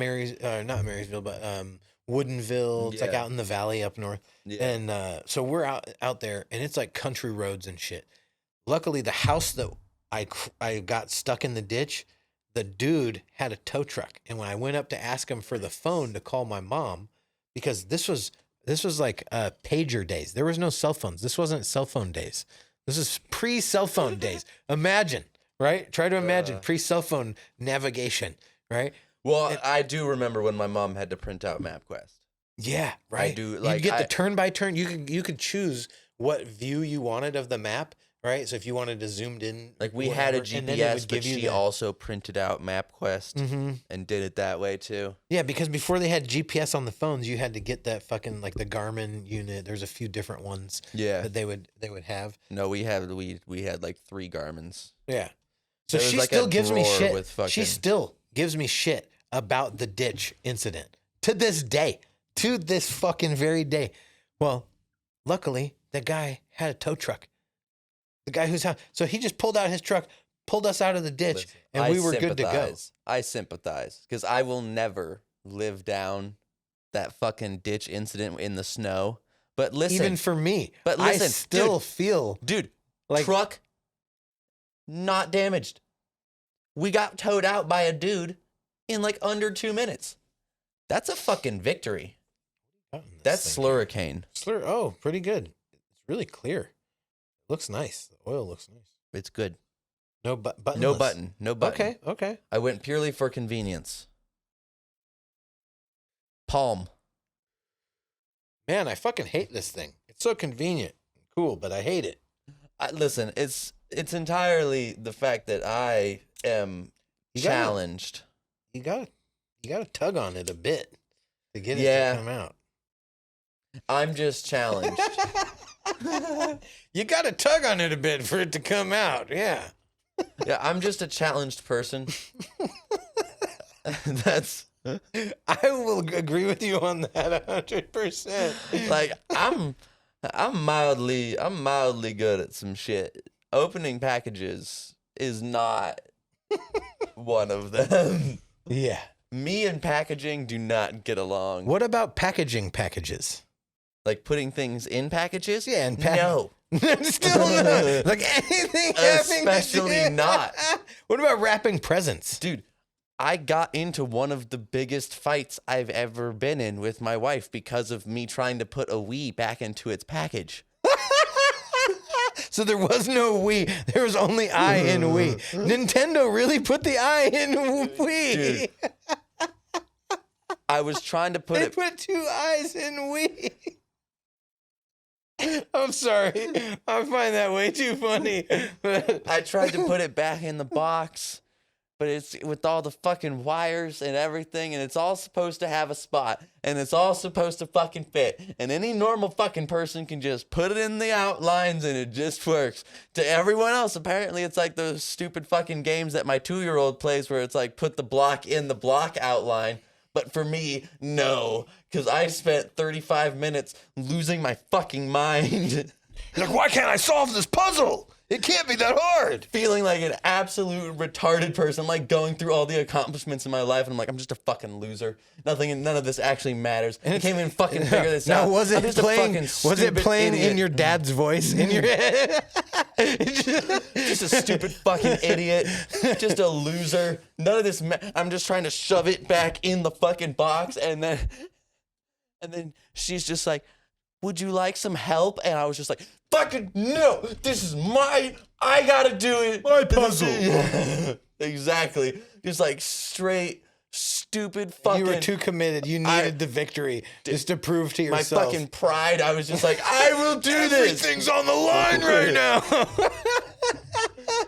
A: not Marysville, but Woodinville. It's like out in the valley up north. Yeah. And so we're out there, and it's like country roads and shit. Luckily, the house that I got stuck in the ditch, the dude had a tow truck. And when I went up to ask him for the phone to call my mom, because this was like pager days. There was no cell phones. This wasn't cell phone days. This is pre-cell phone days. Imagine, right? Try to imagine pre-cell phone navigation, right?
B: Well, I do remember when my mom had to print out MapQuest.
A: Yeah, right.
B: I do.
A: Like, you get the turn by turn. You could choose what view you wanted of the map, right? So if you wanted to zoomed in,
B: like we had a GPS, but she also printed out MapQuest and did it that way too.
A: Yeah, because before they had GPS on the phones, you had to get that fucking like the Garmin unit. There's a few different ones.
B: Yeah,
A: that they would have.
B: No, we had like 3 Garmins.
A: Yeah, so she still gives me shit. She still gives me shit about the ditch incident to this day, to this fucking very day. Well, luckily the guy had a tow truck. The guy whose house, so he just pulled out his truck, pulled us out of the ditch, and we were good to go.
B: I sympathize because I will never live down that fucking ditch incident in the snow. But listen,
A: Even for me,
B: but listen,
A: I still feel
B: dude,
A: like
B: truck not damaged. We got towed out by a dude in like under 2 minutes. That's a fucking victory. That's slurricane.
A: Oh, pretty good. It's really clear. Looks nice. The oil looks nice.
B: It's good.
A: No button.
B: No button. No button.
A: Okay.
B: I went purely for convenience. Palm.
A: Man, I fucking hate this thing. It's so convenient. Cool, but I hate it.
B: Listen, it's entirely the fact that I am challenged.
A: You gotta tug on it a bit to get it to come out.
B: I'm just challenged.
A: You gotta tug on it a bit for it to come out. Yeah.
B: Yeah, I'm just a challenged person. That's.
A: I will agree with you on that 100%.
B: Like I'm mildly good at some shit. Opening packages is not one of them.
A: Yeah.
B: Me and packaging do not get along.
A: What about packaging packages?
B: Like putting things in packages?
A: Yeah, and
B: no.
A: Still not. Like anything
B: Especially not.
A: What about wrapping presents?
B: Dude, I got into one of the biggest fights I've ever been in with my wife because of me trying to put a Wii back into its package.
A: So there was no Wii. There was only I in Wii. Nintendo really put the I in Wii.
B: Dude, I was trying to put
A: They
B: it.
A: put two I's in Wii. I'm sorry. I find that way too funny.
B: I tried to put it back in the box, but it's with all the fucking wires and everything, and it's all supposed to have a spot, and it's all supposed to fucking fit, and any normal fucking person can just put it in the outlines, and it just works. To everyone else, apparently it's like those stupid fucking games that my 2-year-old plays where it's like put the block in the block outline. But for me, no, because I spent 35 minutes losing my fucking mind.
A: You're like, why can't I solve this puzzle? It can't be that hard.
B: Feeling like an absolute retarded person, like going through all the accomplishments in my life, and I'm like, I'm just a fucking loser. None of this actually matters. I can't even fucking figure this out.
A: Now, was it
B: I'm just a
A: playing?
B: fucking
A: Was it
B: stupid
A: playing
B: idiot.
A: in your dad's voice in your head?
B: Just a stupid fucking idiot. Just a loser. None of this. I'm just trying to shove it back in the fucking box, and then she's just like, would you like some help? And I was just like, fucking no, this is I gotta do it.
A: My puzzle.
B: Exactly. Just like straight, stupid fucking.
A: You were too committed. You needed the victory just to prove to
B: my
A: yourself.
B: fucking pride. I was just like, I will do this.
A: Everything's on the line right now.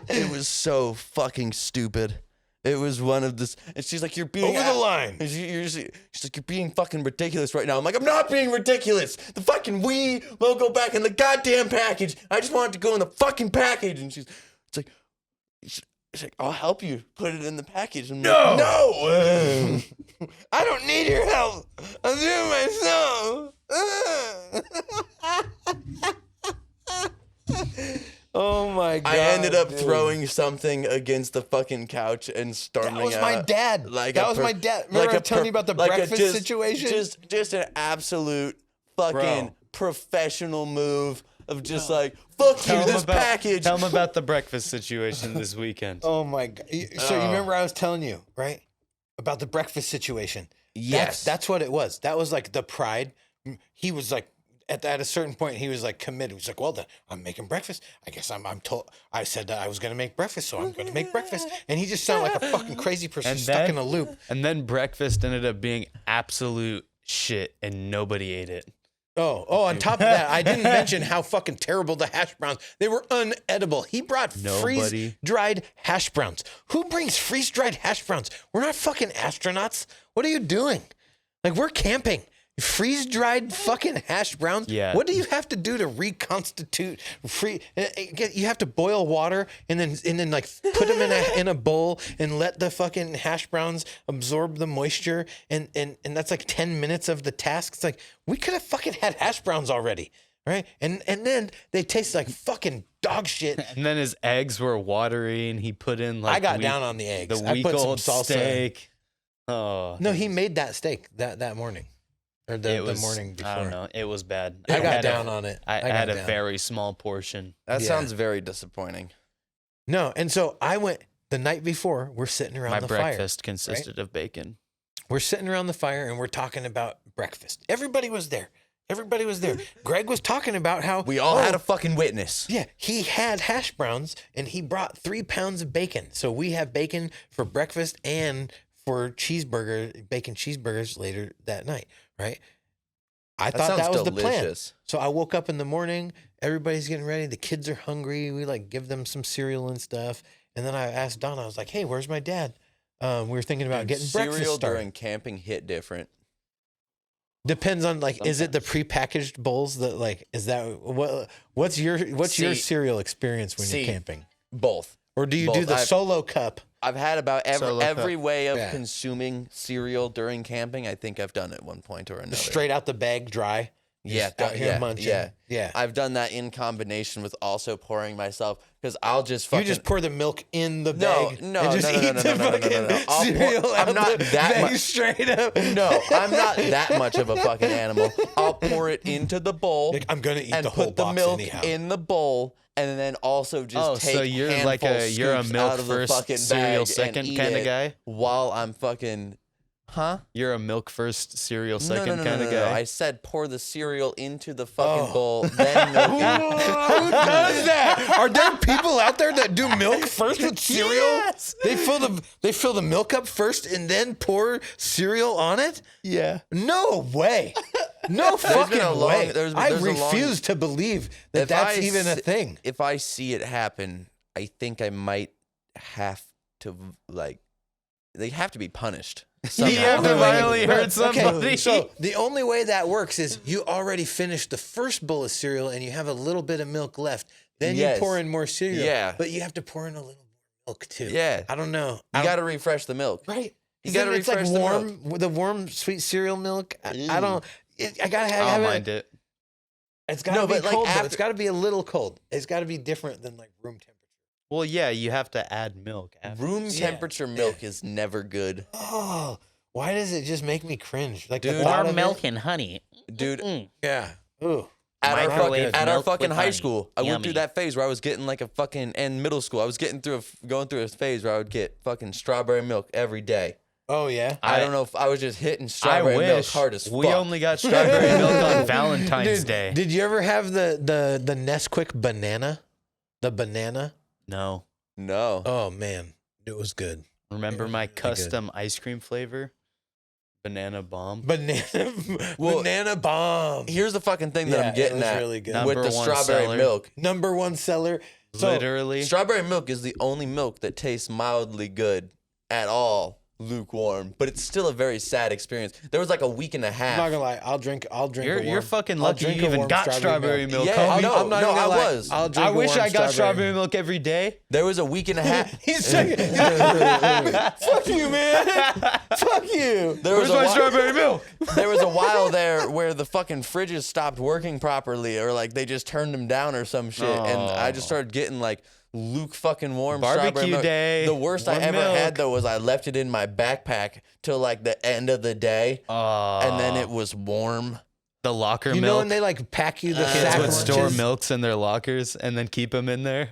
B: It was so fucking stupid. It was one of this, and she's like, "You're being
A: Over the line."
B: She's like, "You're being fucking ridiculous right now." I'm like, "I'm not being ridiculous. The fucking Wii will go back in the goddamn package. I just want it to go in the fucking package." And she's like, "I'll help you put it in the package." I'm like, no.
A: I don't need your help. I'll do it myself. Oh my God.
B: I ended up
A: dude.
B: throwing something against the fucking couch and storming out.
A: That was my dad.
B: Like
A: that was my dad. Remember I was telling you about the breakfast situation?
B: Just an absolute fucking professional move of just like, fuck you, this package.
C: Tell them about the breakfast situation this weekend.
A: Oh my God. So you remember I was telling you, right? About the breakfast situation.
B: Yes.
A: That's what it was. That was like the pride. He was like, at a certain point, he was like committed. He was like, well, then I'm making breakfast. I guess I'm told. I said that I was going to make breakfast, so I'm going to make breakfast. And he just sounded like a fucking crazy person stuck in a loop.
C: And then breakfast ended up being absolute shit, and nobody ate it.
A: Oh, on top of that, I didn't mention how fucking terrible the hash browns. They were unedible. He brought freeze-dried hash browns. Who brings freeze-dried hash browns? We're not fucking astronauts. What are you doing? Like, we're camping. Freeze-dried fucking hash browns?
C: Yeah.
A: What do you have to do to reconstitute you have to boil water and then like put them in a bowl and let the fucking hash browns absorb the moisture and that's like 10 minutes of the task. It's like we could have fucking had hash browns already, right? And then they taste like fucking dog shit.
C: And then his eggs were watery, and he put in like
A: I got down on the eggs.
C: the
A: I put some
C: week-old
A: salsa.
C: steak. Oh
A: No, he made that steak that morning, or the morning before.
C: I don't know. It was bad.
A: I got
C: had
A: down on it.
C: I
A: got
C: had a
A: down.
C: very small portion.
B: That
A: Yeah.
B: sounds very disappointing.
A: No, and so I went the night before. We're sitting around
C: My
A: the
C: breakfast
A: fire.
C: consisted of bacon.
A: We're sitting around the fire and we're talking about breakfast. Everybody was there. Everybody was there. Greg was talking about how
B: We all had a fucking witness.
A: Yeah, he had hash browns and he brought 3 pounds of bacon. So we have bacon for breakfast and for bacon cheeseburgers later that night, right? I thought that was the plan.
B: delicious.
A: So I woke up in the morning, everybody's getting ready, the kids are hungry. We like give them some cereal and stuff. And then I asked Donna, I was like, "Hey, where's my dad?" We were thinking about getting breakfast
B: Cereal
A: started.
B: during camping hit different.
A: Depends on like, is it the prepackaged bowls that like, is that what's your
B: See-
A: cereal experience when
B: see,
A: you're camping?
B: Both.
A: Or do you do
B: both.
A: the solo cup?
B: I've had about
C: Solo
B: every
C: cup.
B: way of
A: Yeah.
B: consuming cereal during camping. I think I've done at one point or another.
A: Straight out the bag, dry.
B: Yeah,
A: Just out here munching.
B: yeah.
A: Yeah.
B: I've done that in combination with also pouring myself because I'll just
A: You
B: fucking.
A: just pour the milk in the
B: No,
A: bag.
B: no,
A: and just
B: no, no,
A: eat
B: no,
A: the
B: no, no, no, no,
A: fucking
B: no, no. I'll
A: cereal
B: pour-
A: out
B: I'm not
A: the
B: that
A: bag
B: much-
A: straight up.
B: No, I'm not that much of a fucking animal. I'll pour it into the bowl.
A: Like, I'm gonna eat
B: and
A: the whole
B: put the
A: box
B: milk
A: anyhow.
B: in the bowl, and then also just take
C: so you're like
B: handful
C: you're a
B: scoops
C: milk
B: out of the
C: first,
B: fucking
C: cereal
B: bag
C: second
B: and eat
C: kind of
B: it
C: guy.
B: while I'm fucking. Huh?
C: You're a milk first, cereal
B: No,
C: second
B: no,
C: kind of
B: no.
C: guy.
B: I said pour the cereal into the fucking bowl, then milk in.
A: Who does that? Are there people out there that do milk first with cereal?
C: Yes.
A: They fill the milk up first and then pour cereal on it?
B: Yeah.
A: No way. No fucking
B: been a long-
A: way.
B: there's
A: I
B: a long-
A: refuse to believe that
B: If
A: that's
B: I
A: even a
B: s-
A: thing.
B: If I see it happen, I think I might have to like. They have to be punished.
C: You have to
A: only way-
C: violently hurt somebody.
A: Okay, so the only way that works is you already finished the first bowl of cereal and you have a little bit of milk left. Then
B: Yes.
A: you pour in more cereal.
B: Yeah.
A: But you have to pour in a little more milk too.
B: Yeah.
A: I don't know.
B: You got to refresh the milk.
A: right.
B: You gotta
A: It's like
B: refresh the
A: warm, the warm sweet cereal milk. I don't. I gotta
C: I
A: have
C: don't
A: it.
C: mind it.
A: It's gotta
B: No,
A: be
B: but, like,
A: cold though.
B: after-
A: It's gotta be a little cold. It's gotta be different than like room temperature.
C: Well, yeah, you have to add milk. After.
B: Room
A: Yeah.
B: temperature milk is never good,
A: Oh, why does it just make me cringe? Like the
B: Dude.
A: thought
C: Warm
A: of
C: milk
A: it?
C: and honey.
B: dude.
A: Yeah. Ooh.
B: At our
C: Microwave
B: fucking, at our
C: milk
B: fucking
C: with
B: high
C: honey.
B: school, I went through
C: Yummy.
B: that phase where I was getting like a fucking and middle school. I was going through a phase where I would get fucking strawberry milk every day.
A: Oh yeah.
B: I don't know if I was just hitting
C: I
B: strawberry milk
C: wish
B: hard as fuck.
C: we only got strawberry milk on Valentine's
A: Dude,
C: Day.
A: Did you ever have the Nesquik banana? The banana?
C: No.
B: No.
A: Oh man, it was good.
C: Remember
A: Yeah,
C: my
A: really good.
C: custom ice cream flavor? Banana bomb.
A: Banana,
B: Well,
A: banana bomb.
B: Here's the fucking thing that
A: Yeah,
B: I'm getting
A: it was
B: at
A: really good.
B: with
C: Number
B: the
C: one
B: strawberry
C: seller.
B: milk.
A: Number one seller. So,
C: Literally.
B: Strawberry milk is the only milk that tastes mildly good at all, lukewarm, but it's still a very sad experience. There was like a week and a
A: I'm
B: half.
A: not gonna lie. I'll drink.
C: You're fucking
A: I'll
C: lucky
A: drink
C: you
A: a
C: even
A: warm
C: got strawberry milk.
B: Yeah,
C: homie.
B: no,
A: I'm not
B: no,
A: even
B: I
A: gonna lie.
B: was.
A: I'll drink
C: I
A: a
C: wish
A: warm
C: I got strawberry milk every day.
B: There was a week and a half.
A: He's saying, "Fuck you, man. Fuck you."
B: There was
C: Where's my
B: a
C: strawberry milk?
B: There was a while there where the fucking fridges stopped working properly, or like they just turned them down or some shit, and I just started getting like Luke fucking warm
C: Barbecue
B: strawberry milk.
C: day,
B: The worst I
C: warm
B: ever
C: milk.
B: had though was I left it in my backpack till like the end of the day, and then it was warm.
C: The locker
A: You
C: milk.
A: know when they like pack you the
C: Kids
A: sack
C: would store
A: lunches?
C: milks in their lockers and then keep them in there.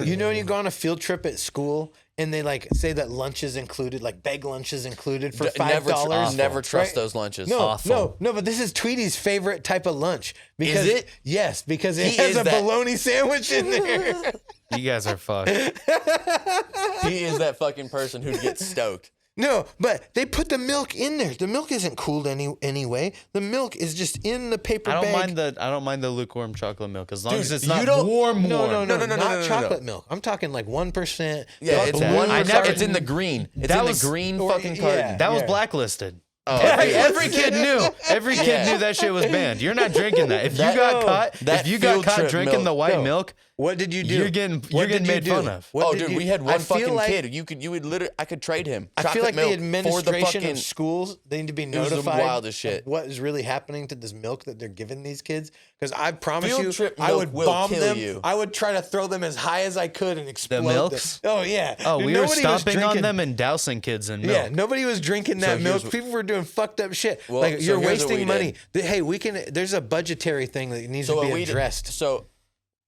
A: You know when you go on a field trip at school and they like say that lunch is included, like bag lunch is included for $5.
B: Never trust
A: Right?
B: those lunches.
A: No,
C: Awful.
A: no, but this is Tweety's favorite type of lunch. Because,
B: it?
A: Yes, because it
B: He
A: has
B: is
A: a
B: that-
A: bologna sandwich in there.
C: You guys are fucked.
B: He is that fucking person who gets stoked.
A: No, but they put the milk in there. The milk isn't cooled anyway. The milk is just in the paper
C: I
A: bag.
C: don't mind the lukewarm chocolate milk as long
B: Dude,
C: as it's
B: you
C: not
B: don't-
C: warm.
A: No,
B: No,
A: not chocolate milk. I'm talking like 1%.
B: Yeah, it's
C: that.
B: one.
C: I never-
B: It's in the green. It's
C: That
B: in
C: was-
B: the green
A: or-
B: fucking
A: yeah.
B: carton.
C: That was
A: Yeah.
C: blacklisted.
B: Oh,
C: Every kid knew. Every kid knew that shit was banned. You're not drinking that. If you got caught,
B: that
C: if you got
B: field
C: caught
B: trip
C: drinking
B: milk.
C: the white
A: No.
C: milk,
A: What did you do?
C: you're getting made fun of.
A: What
B: Oh,
A: did
B: dude,
A: you-
B: we had
A: I
B: one
A: feel
B: fucking
A: like-
B: kid. You would literally, I could trade him.
A: I feel
B: chocolate
A: like the
B: milk for
A: administration
B: fucking,
A: of schools, they need to be
B: was the
A: notified
B: wildest shit.
A: of what is really happening to this milk that they're giving these kids. Because I promise
B: Field
A: you,
B: trip
A: I
B: milk
A: would
B: will
A: bomb
B: kill
A: them.
B: you.
A: I would try to throw them as high as I could and explode them.
C: milks?
A: Oh, yeah.
C: Oh,
A: Dude,
C: we were
A: nobody was
C: stomping on
A: drinking-
C: them and dousing kids in milk.
A: Yeah, nobody was drinking that
B: here's
A: milk.
B: what-
A: People were doing fucked up shit.
B: Well,
A: like,
B: so
A: you're
B: here's what we
A: wasting money.
B: did.
A: Hey, there's a budgetary thing that needs
B: So
A: to
B: what
A: be
B: we did-
A: addressed
B: So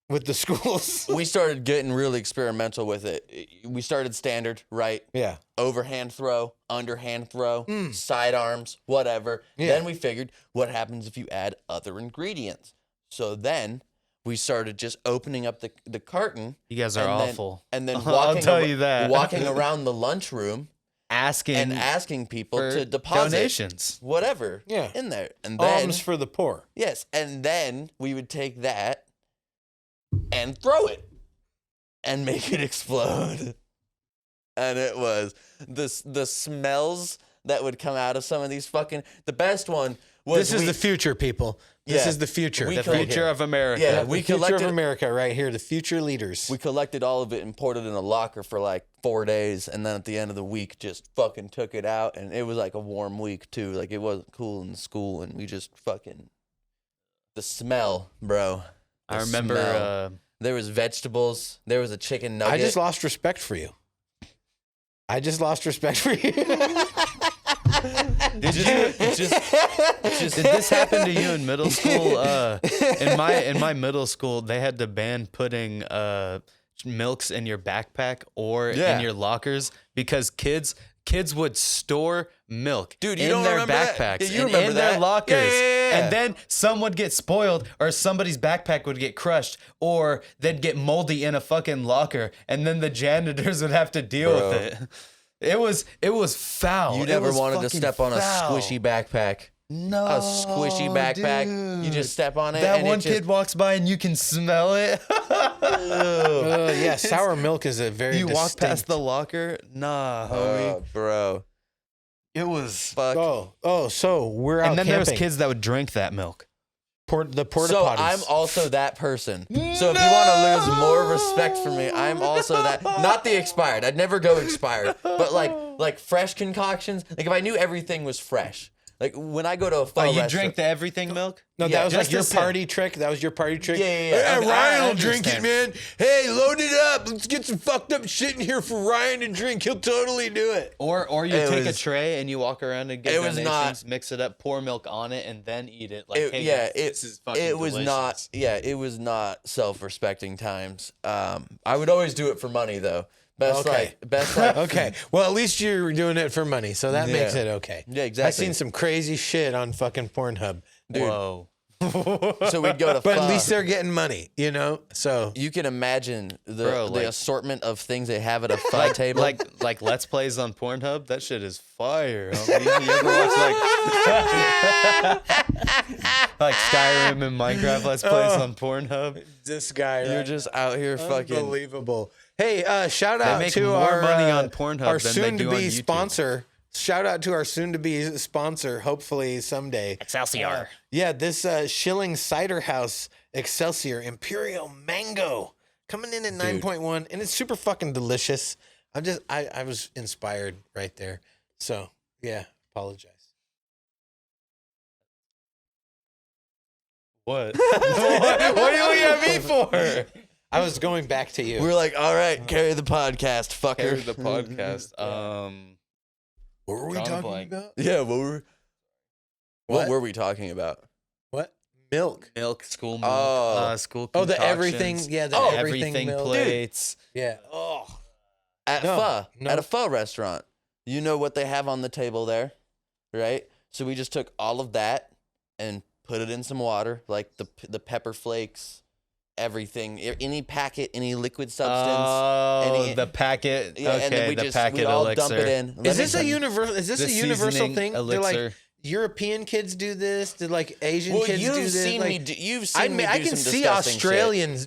A: with the schools.
B: we started getting really experimental with it. We started standard, right?
A: Yeah.
B: Overhand throw, underhand throw, sidearms, whatever.
A: Yeah.
B: Then we figured, what happens if you add other ingredients? So then we started just opening up the carton.
C: You guys are
B: and then-
C: awful.
B: And then
C: I'll
B: walking
C: tell you that.
B: walking around the lunchroom
C: Asking
B: and asking people
C: for
B: to deposit
C: donations.
B: whatever
A: Yeah.
B: in there. And then
A: Alms for the poor.
B: yes, and then we would take that and throw it and make it explode. And it was the smells that would come out of some of these fucking. The best one was
A: This is the future, people. This
B: Yeah.
A: is the future.
B: We
C: The
B: collect-
C: future of America.
B: Yeah,
A: the
B: we
A: future of
B: collected-
A: America right here. The future leaders.
B: we collected all of it and poured it in a locker for like 4 days, and then at the end of the week just fucking took it out, and it was like a warm week too. Like it wasn't cool in school, and we just fucking the smell, bro.
C: I
B: The
C: remember
B: smell. There was vegetables. There was a chicken nugget.
A: I just lost respect for you. I just lost respect for you.
C: Did this happen to you in middle school? In my middle school, they had to ban putting milks in your backpack or
B: Yeah.
C: in your lockers because kids would store milk
B: Dude, you
C: in
B: don't
C: their
B: remember that?
C: backpacks
B: Yeah, you
C: and
B: remember
C: in their
B: that?
C: lockers.
B: Yeah.
C: And then some would get spoiled or somebody's backpack would get crushed or they'd get moldy in a fucking locker and then the janitors would have to deal
B: Bro.
C: with it. It was foul.
B: You
C: It
B: never
C: was
B: wanted to
C: fucking
B: step on a
C: foul.
B: squishy backpack.
C: No,
B: A squishy backpack. You just step on it.
C: that
B: and
C: one
B: it just,
C: kid walks by and you can smell it.
A: Yeah, sour milk is a very
C: You walk
A: distinct.
C: past the locker, nah, homie.
B: Bro.
C: It was.
B: Fuck.
A: So we're out
C: And then there was
A: camping.
C: kids that would drink that milk.
A: The porta
B: So
A: potties.
B: I'm also that person. So if you want to lose more respect for me, I'm also that. Not the expired. I'd never go expired. But like fresh concoctions. Like if I knew everything was fresh. Like when I go to a pho
C: Oh, you
B: restaurant.
C: drink the everything milk?
A: No,
B: Yeah,
A: that was
C: just
A: like your
C: a sip.
A: party trick. That was your party trick.
B: Yeah, yeah, yeah.
A: Hey,
B: Okay,
A: Ryan
B: I
A: will drink it,
B: understand.
A: man. Hey, load it up. Let's get some fucked up shit in here for Ryan to drink. He'll totally do it.
C: Or you
B: It
C: take a
B: was-
C: tray and you walk around and get
B: It was
C: donations,
B: not-
C: mix it up, pour milk on it, and then eat it. Like, hey,
B: Yeah,
C: guys, this is fucking
B: it was
C: delicious.
B: not. Yeah, it was not self-respecting times. I would always do it for money though. Best
A: Okay.
B: like
A: Okay. Well, at least you're doing it for money, so that makes
B: Yeah.
A: it okay.
B: Yeah, exactly.
A: I've seen some crazy shit on fucking Pornhub.
C: Whoa.
B: So we'd go to
A: But
B: pho.
A: at least they're getting money, you know? So
B: You can imagine the
C: Bro, like-
B: assortment of things they have at a pho table.
C: Like Let's Plays on Pornhub? That shit is fire. Homie. You ever watch like Skyrim and Minecraft Let's Plays on Pornhub?
A: this guy,
B: You're
A: right?
B: just out here fucking.
A: Unbelievable. Hey, shout out
C: make
A: to
C: more
A: our
C: money on Pornhub
A: our
C: than they do on
A: soon-to-be
C: YouTube.
A: sponsor. Shout out to our soon-to-be sponsor. Hopefully someday.
C: Excelsior.
A: Yeah, this Schilling Cider House Excelsior Imperial Mango coming in at 9.1, and it's super fucking delicious. I was inspired right there. So yeah, apologize.
C: What? What do you have me for?
A: I was going back to you.
B: We're like, all right, carry the podcast, fucker.
C: Carry the podcast.
A: What were we
C: Drawing
A: talking
C: blank.
A: about?
B: Yeah, what
A: What?
B: were we talking about?
A: What? Milk.
C: Milk, school milk,
B: Oh.
C: school
A: Oh, the everything.
C: concoctions,
A: Yeah, the
B: Oh,
C: everything
A: milk.
C: plates.
A: Yeah. Oh.
B: At
A: No, no.
B: at a pho restaurant. You know what they have on the table there, right? So we just took all of that and put it in some water, like the pepper flakes, everything, any packet, any liquid substance.
C: Oh,
B: any-
C: the packet.
B: Yeah, and then
C: okay,
B: we
C: the
B: just
C: packet
B: we all
C: elixir.
B: dump it in. Let
A: Is
B: me
A: this
B: tell
A: a
B: you-
A: universal? Is this
C: The
A: a universal
C: seasoning
A: thing? They're
C: elixir.
A: like, European kids do this? Did like Asian
B: Well,
A: kids do
B: you've
A: this?
B: seen
A: Like,
B: me. You've seen me do
A: I can
B: some
A: see
B: disgusting
A: Australian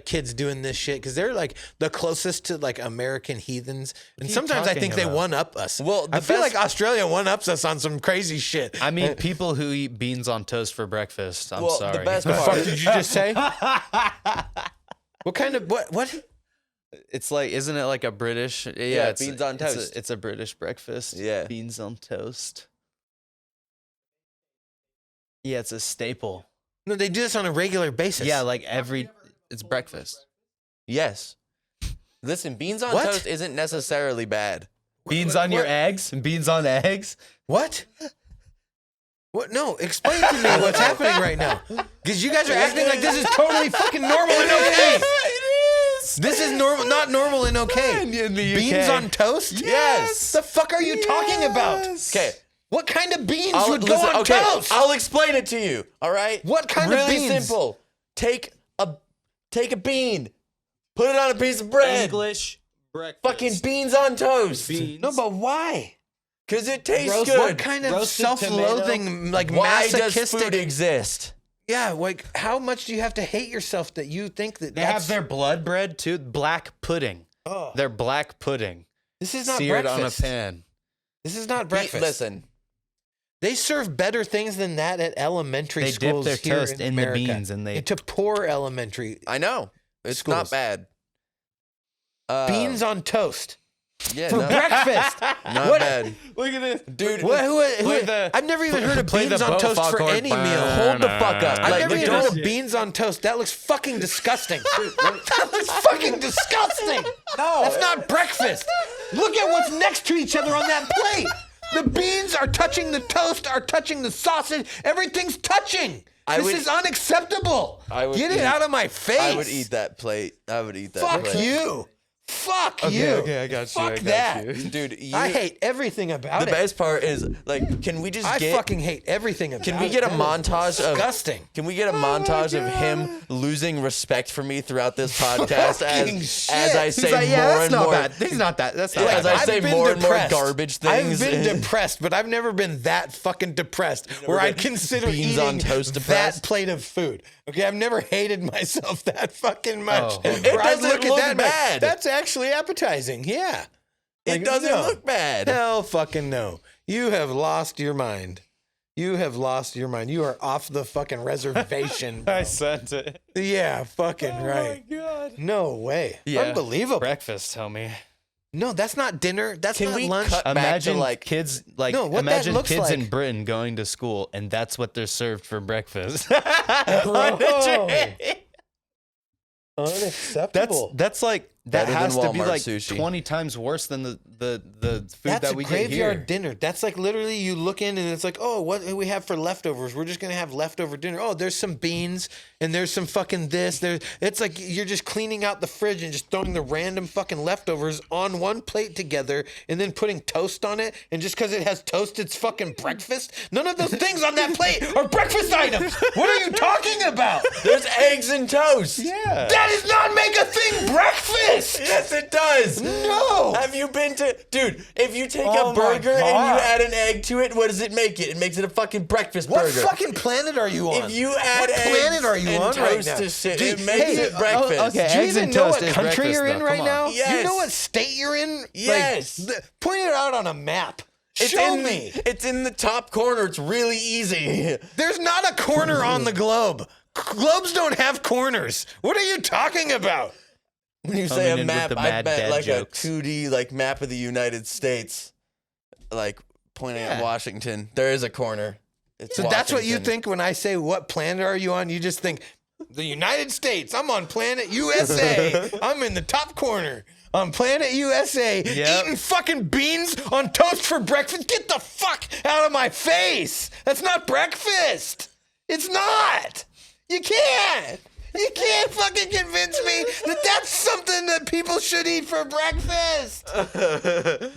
A: kids doing this shit because they're like the closest to like American heathens, and
C: you
A: sometimes I
C: talking
A: think they
C: about?
A: one up us.
B: Well,
A: I
B: the
A: feel
B: best-
A: like Australia one ups us on some crazy shit.
C: I mean, people who eat beans on toast for breakfast. I'm
B: Well,
C: sorry.
B: the best
A: the fuck
B: part.
A: did you just say? What kind of what?
C: It's like, isn't it like a British? Yeah, it's,
B: beans on
C: it's
B: toast.
C: it's a British breakfast.
B: Yeah.
C: Beans on toast. Yeah, it's a staple.
A: No, they do this on a regular basis.
C: Yeah, like it's breakfast.
B: Yes. Listen, beans on
A: What?
B: toast isn't necessarily bad.
C: Beans on your eggs? Beans on eggs?
A: What? What? No, explain to me what's happening right now. Because you guys are acting like this is totally fucking normal and okay.
C: It is.
A: This is normal, not normal and okay.
C: In the
A: Beans
C: UK.
A: on toast?
B: Yes.
A: The fuck are you talking about?
B: Okay.
A: What kind of beans would go on
B: okay,
A: toast?
B: I'll explain it to you. All right.
A: What kind of
B: really
A: beans?
B: simple. Take a bean, put it on a piece of bread.
C: English breakfast.
B: Fucking beans on toast.
C: beans.
A: No, but why?
B: Cause it tastes
C: Roast-
B: good.
A: What kind of
C: Roasted
A: self-loathing, like
B: Why does
A: masochistic?
B: food exist?
A: Yeah, like how much do you have to hate yourself that you think that
C: They have their blood bread too. Black pudding.
A: Oh,
C: They're black pudding.
A: this is not
C: Seared
A: breakfast.
C: on a pan.
A: This is not breakfast.
B: Listen,
A: They serve better things than that at elementary
C: They dip
A: schools
C: their
A: here
C: toast in the
A: America.
C: beans and they-
A: to poor elementary
B: I know it's
A: Schools.
B: not bad.
A: beans on toast
B: Yeah,
A: for
B: no,
A: breakfast.
B: not
A: What?
B: bad,
C: Look at this.
B: dude.
A: What? Who?
C: Play the-
A: I've never even heard of
C: play
A: beans
C: the
A: on
C: boat
A: toast for
C: foghorn.
A: any meal.
B: Hold the fuck up.
A: I've
B: Like,
A: never
B: look
A: even
B: at
A: heard
B: this-
A: of beans on toast. That looks fucking disgusting. That looks fucking disgusting.
B: No.
A: That's not breakfast. Look at what's next to each other on that plate. The beans are touching the toast, are touching the sausage. Everything's touching. This
B: would-
A: is unacceptable.
B: I would
A: Get it
B: eat-
A: out of my face.
B: I would eat that plate. I would eat that
A: Fuck
B: plate.
A: you. Fuck you.
C: okay, I got you,
A: Fuck
C: I got
A: that.
C: you.
B: Dude.
A: I hate everything about
B: The
A: it.
B: best part is like, can we just
A: I
B: get?
A: fucking hate everything about it.
B: Can we get a
A: That is
B: montage of?
A: disgusting?
B: Can we get a montage of him losing respect for me throughout this podcast
A: Fucking
B: as
A: shit.
B: I
A: He's
B: say
C: Like, yeah,
B: more
C: that's
B: and
C: not
B: more?
C: bad. He's not that. That's not
B: Yeah,
C: bad.
B: as I
A: I've
B: say
A: been
B: more and more
A: depressed.
B: garbage things.
A: I've been depressed, but I've never been that fucking depressed where I'd
B: been
A: consider
B: beans
A: eating
B: on toast depressed?
A: that plate of food. Okay, I've never hated myself that fucking much.
C: Oh.
A: Where
B: It
A: I'd
B: doesn't look
A: and be like,
B: bad.
A: That's actually appetizing. Yeah.
B: It
A: Like,
B: doesn't
A: no.
B: look bad.
A: Hell fucking no. You have lost your mind. You have lost your mind. You are off the fucking reservation.
C: I
A: bro.
C: sent it.
A: Yeah, fucking right.
C: God.
A: No way.
C: Yeah.
A: Unbelievable.
C: Breakfast, tell me.
A: No, that's not dinner. That's
B: Can
A: not
B: we
A: lunch.
B: cut back
C: Imagine
B: to like?
C: kids
A: No, what that
C: imagine
A: looks
C: kids in
A: like.
C: Britain going to school and that's what they're served for breakfast.
A: Unacceptable.
C: That's like that
B: Better than
C: has to be
B: Walmart
C: like
B: sushi.
C: 20 times worse than the food
A: That's
C: that
A: a
C: we get
A: graveyard
C: here.
A: dinner. That's like literally you look in and it's like, oh, what do we have for leftovers? We're just gonna have leftover dinner. Oh, there's some beans and there's some fucking this. It's like you're just cleaning out the fridge and just throwing the random fucking leftovers on one plate together and then putting toast on it. And just because it has toast, it's fucking breakfast. None of those things on that plate are breakfast items. What are you talking about?
B: There's eggs and toast.
C: Yeah.
A: That does not make a thing breakfast.
B: Yes, it does.
A: No.
B: Have you been to, dude? If you take
A: Oh
B: a
A: my
B: burger and you
A: God.
B: add an egg to it, what does it make it? It makes it a fucking breakfast
A: What
B: burger.
A: fucking planet are you on?
B: If you add
A: what planet
B: eggs
A: are you
B: and
A: on right
B: toast
A: now?
B: to shit,
A: Do
B: it
A: you-
B: makes
A: hey,
B: it breakfast.
C: okay.
A: Do you
C: Eggs
A: even
C: and
A: know
C: toast
A: what
C: is
A: country
C: breakfast,
A: you're in
C: though.
A: right
C: Come
A: now?
C: on.
B: Yes.
A: You know what state you're in?
B: Yes.
A: Point it out on a map.
B: It's
A: Show
B: in,
A: me.
B: It's in the top corner. It's really easy.
A: There's not a corner on the globe. Globes don't have corners. What are you talking about?
B: When you
C: Coming
B: say
C: in
B: a
C: with
B: map,
C: the
B: I
C: mad
B: bet
C: dad
B: like
C: jokes.
B: a 2D like map of the United States, like pointing at Washington. There is a corner. It's
A: So that's what you
B: Washington.
A: think when I say what planet are you on? You just think the United States. I'm on planet USA. I'm in the top corner. On planet USA,
C: Yep.
A: eating fucking beans on toast for breakfast. Get the fuck out of my face. That's not breakfast. It's not. You can't. You can't fucking convince me that that's something that people should eat for breakfast.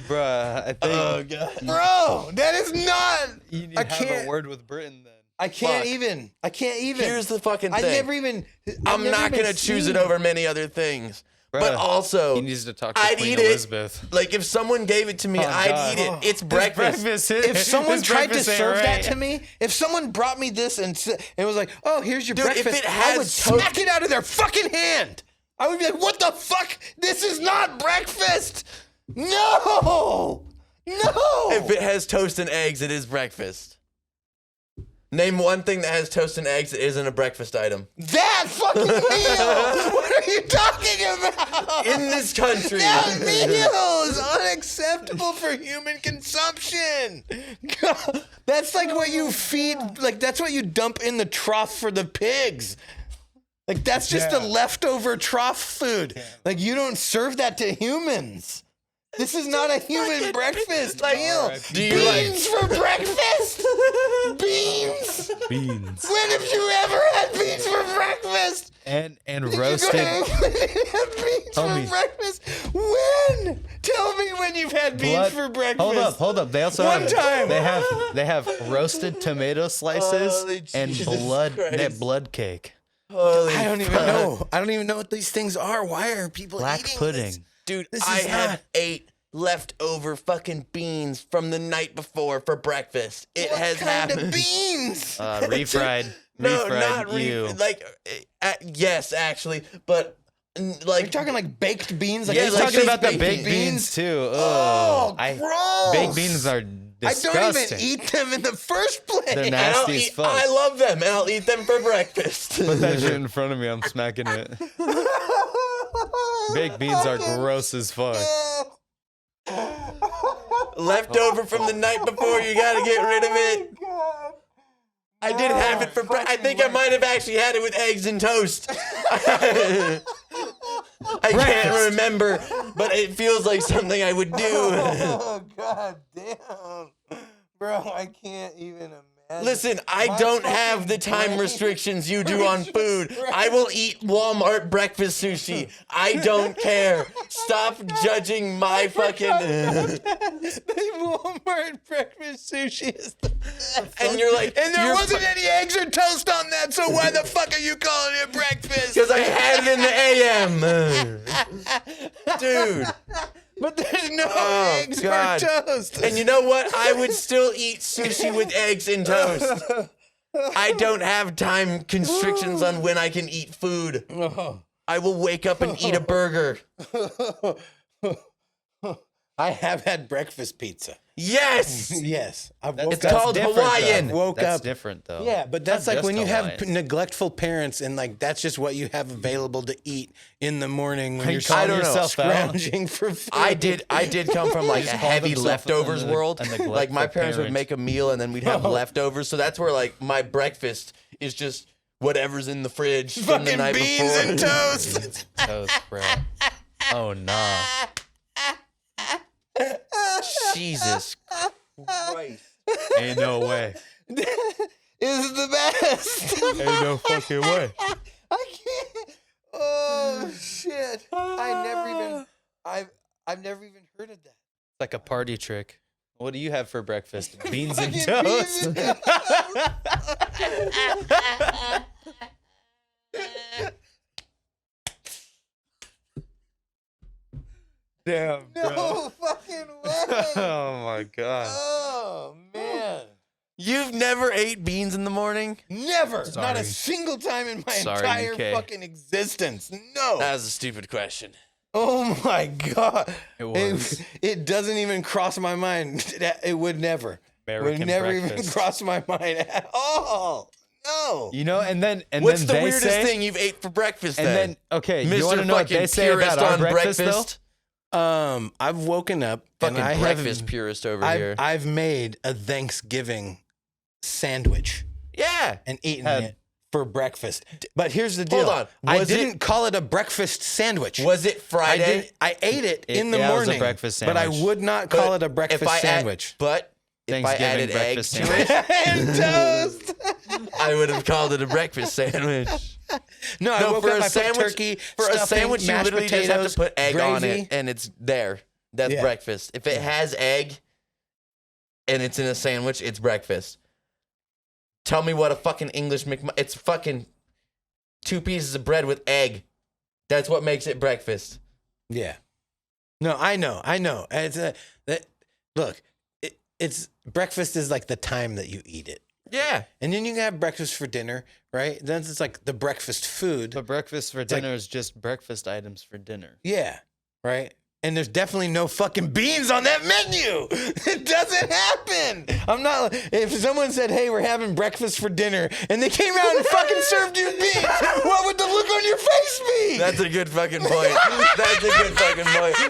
C: Bruh, I think
B: God.
A: Bro, that is not.
C: you need
A: I
C: to have
A: can't.
C: a word with Britain then.
A: I can't
B: Fuck.
A: even. I can't even.
B: Here's the fucking
A: I
B: thing.
A: never even.
B: I'm not gonna choose it over many other things. but also
C: he needs to talk to
B: I'd
C: Queen
B: eat
C: Elizabeth.
B: it. Like if someone gave it to me, I'd
C: God.
B: eat it. It's breakfast.
A: If someone
C: His
A: tried to
C: breakfast ain't
A: serve that
C: right.
A: to me, if someone brought me this and it was like, "Oh, here's your
B: Dude, if
A: breakfast,"
B: it
A: I would
B: has
A: smack it out of their fucking hand. I would be like, "What the fuck? This is not breakfast! No, no!"
B: If it has toast and eggs, it is breakfast. Name one thing that has toast and eggs that isn't a breakfast item.
A: That fucking meal! What are you talking about?
B: In this country.
A: That meal is unacceptable for human consumption. God, that's like what you feed, like that's what you dump in the trough for the pigs. Like that's just a leftover trough food. Like you don't serve that to humans. This is not a human breakfast meal.
B: Do you
A: Beans for breakfast? Beans?
C: Beans.
A: When have you ever had beans for breakfast?
C: And
A: Did
C: roasted.
A: you have beans
C: Tell
A: for
C: me.
A: breakfast? When? Tell me when you've had beans
C: blood-
A: for breakfast.
C: Hold up. They also
A: One
C: have
A: time.
C: they have roasted tomato slices
B: Holy
C: and
B: Jesus
C: blood
B: Christ.
C: blood cake.
B: Holy
A: I don't even
B: fuck.
A: know. I don't even know what these things are. Why are people
C: Black
A: eating
C: pudding.
A: this?
B: Dude,
A: This
B: I
A: is
B: have
A: not-
B: ate leftover fucking beans from the night before for breakfast. It
A: What
B: has
A: kind
B: happened.
A: of beans?
C: Refried.
B: No,
C: refried
B: not
C: you.
B: like yes, actually, but like
A: You're talking like baked beans? Like
B: Yeah,
C: He's
B: like
C: talking about the
B: baked
C: baked
B: beans.
C: beans too.
A: Oh,
C: Ugh.
A: gross.
C: Baked beans are disgusting.
A: I don't even eat them in the first place.
C: They're
B: and I'll
C: nasty as
B: eat,
C: fuck.
B: I love them, and I'll eat them for breakfast.
C: Put that shit in front of me. I'm smacking it. Baked beans are gross as fuck.
B: Leftover from the night before, you gotta get rid of it. I did have it for breakfast. I think I might have actually had it with eggs and toast. I can't remember, but it feels like something I would do.
A: Oh, god damn. Bro, I can't even imagine.
B: Listen, I don't have the time restrictions you do on food. I will eat Walmart breakfast sushi. I don't care. Stop judging my fucking.
A: The Walmart breakfast sushi is the best.
B: And you're like,
A: And there wasn't any eggs or toast on that, so why the fuck are you calling it breakfast?
B: because I had it in the AM, dude.
A: But there's no
B: Oh,
A: eggs
B: God.
A: or toast.
B: And you know what? I would still eat sushi with eggs and toast. I don't have time constrictions on when I can eat food. I will wake up and eat a burger.
A: I have had breakfast pizza.
B: Yes.
A: Yes.
B: It's called Hawaiian.
A: Woke
C: That's
A: up.
C: different though.
A: Yeah, but that's
C: Not
A: like when
C: just
A: you have
C: Hawaiian.
A: neglectful parents and like that's just what you have available to eat in the morning when
C: Are
A: you're
C: you calling
B: I don't know.
C: yourself out?
A: scrounging for food.
B: I did come from like a
C: just called
B: heavy
C: himself
B: leftovers
C: a
B: world.
C: neglectful
B: Like my parents would
C: parent.
B: make a meal and then we'd have leftovers. So that's where like my breakfast is just whatever's in the fridge from the
A: fucking
B: night
A: beans
B: before.
A: and toast.
C: Toast, bro. Oh nah.
B: Jesus Christ.
C: Ain't no way.
A: Is the best.
C: Ain't no fucking way.
A: I can't. Oh shit! I've never even heard of that.
C: Like a party trick. What do you have for breakfast? Beans and
A: Fucking
C: toast.
A: beans and
C: Damn, bro.
A: No fucking way.
C: Oh my god.
A: Oh man.
B: You've never ate beans in the morning?
A: Never. Not
C: Sorry.
A: a single time in my
C: Sorry,
A: entire
C: UK.
A: fucking existence. No.
B: That was a stupid question.
A: Oh my god.
C: It was.
A: It doesn't even cross my mind. It would never.
C: American
A: would never even
C: breakfast.
A: cross my mind at all. No.
C: You know, and then
B: What's the
C: they
B: weirdest
C: say,
B: thing you've ate for breakfast
C: And
B: then?
C: then okay,
B: Mr.
C: you want to know what
B: fucking
C: they say
B: purist
C: about our
B: on
C: breakfast,
B: breakfast?
A: I've woken up
B: Fucking
A: and I
B: breakfast
A: have,
B: purist over here.
A: I've made a Thanksgiving sandwich
B: Yeah.
A: and eaten
C: Had-
A: it for breakfast. But here's the deal.
B: Hold on.
A: I
B: Was it-
A: didn't call it a breakfast sandwich.
B: Was it Friday?
A: I ate it in the
C: yeah, it was a
A: morning.
C: breakfast
A: But I
C: sandwich.
A: would not
B: But
A: call it a
B: if
A: breakfast
B: I
A: sandwich.
B: But if I
C: Thanksgiving
B: added eggs
C: breakfast
B: to it,
A: And toast.
B: I would have called it a breakfast sandwich.
A: No, I
B: No,
A: woke
B: for
A: up,
B: a
A: I put
B: sandwich,
A: turkey,
B: for a
A: stuffing,
B: sandwich, you
A: mashed
B: literally
A: potatoes,
B: just have to put egg on
A: gravy.
B: it, and it's there. That's
A: Yeah.
B: breakfast. If it has egg, and it's in a sandwich, it's breakfast. Tell me what a fucking English it's fucking 2 pieces of bread with egg. That's what makes it breakfast.
A: Yeah. No, I know. It's look, it's breakfast is like the time that you eat it.
B: Yeah.
A: And then you can have breakfast for dinner, right? Then it's like the breakfast food.
C: But breakfast for dinner is just breakfast items for dinner.
A: Yeah, right? And there's definitely no fucking beans on that menu. It doesn't happen. I'm not. If someone said, "Hey, we're having breakfast for dinner," and they came out and fucking served you beans, what would the look on your face be?
B: That's a good fucking point. That's a good fucking point. No,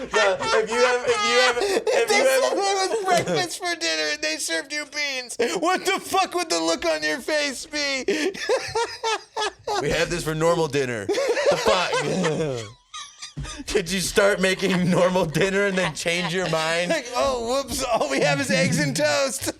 B: if you have
A: it was breakfast for dinner and they served you beans, what the fuck would the look on your face be?
B: we have this for normal dinner. The fuck. Did you start making normal dinner and then change your mind?
A: Like, oh, whoops! All we have is eggs and toast.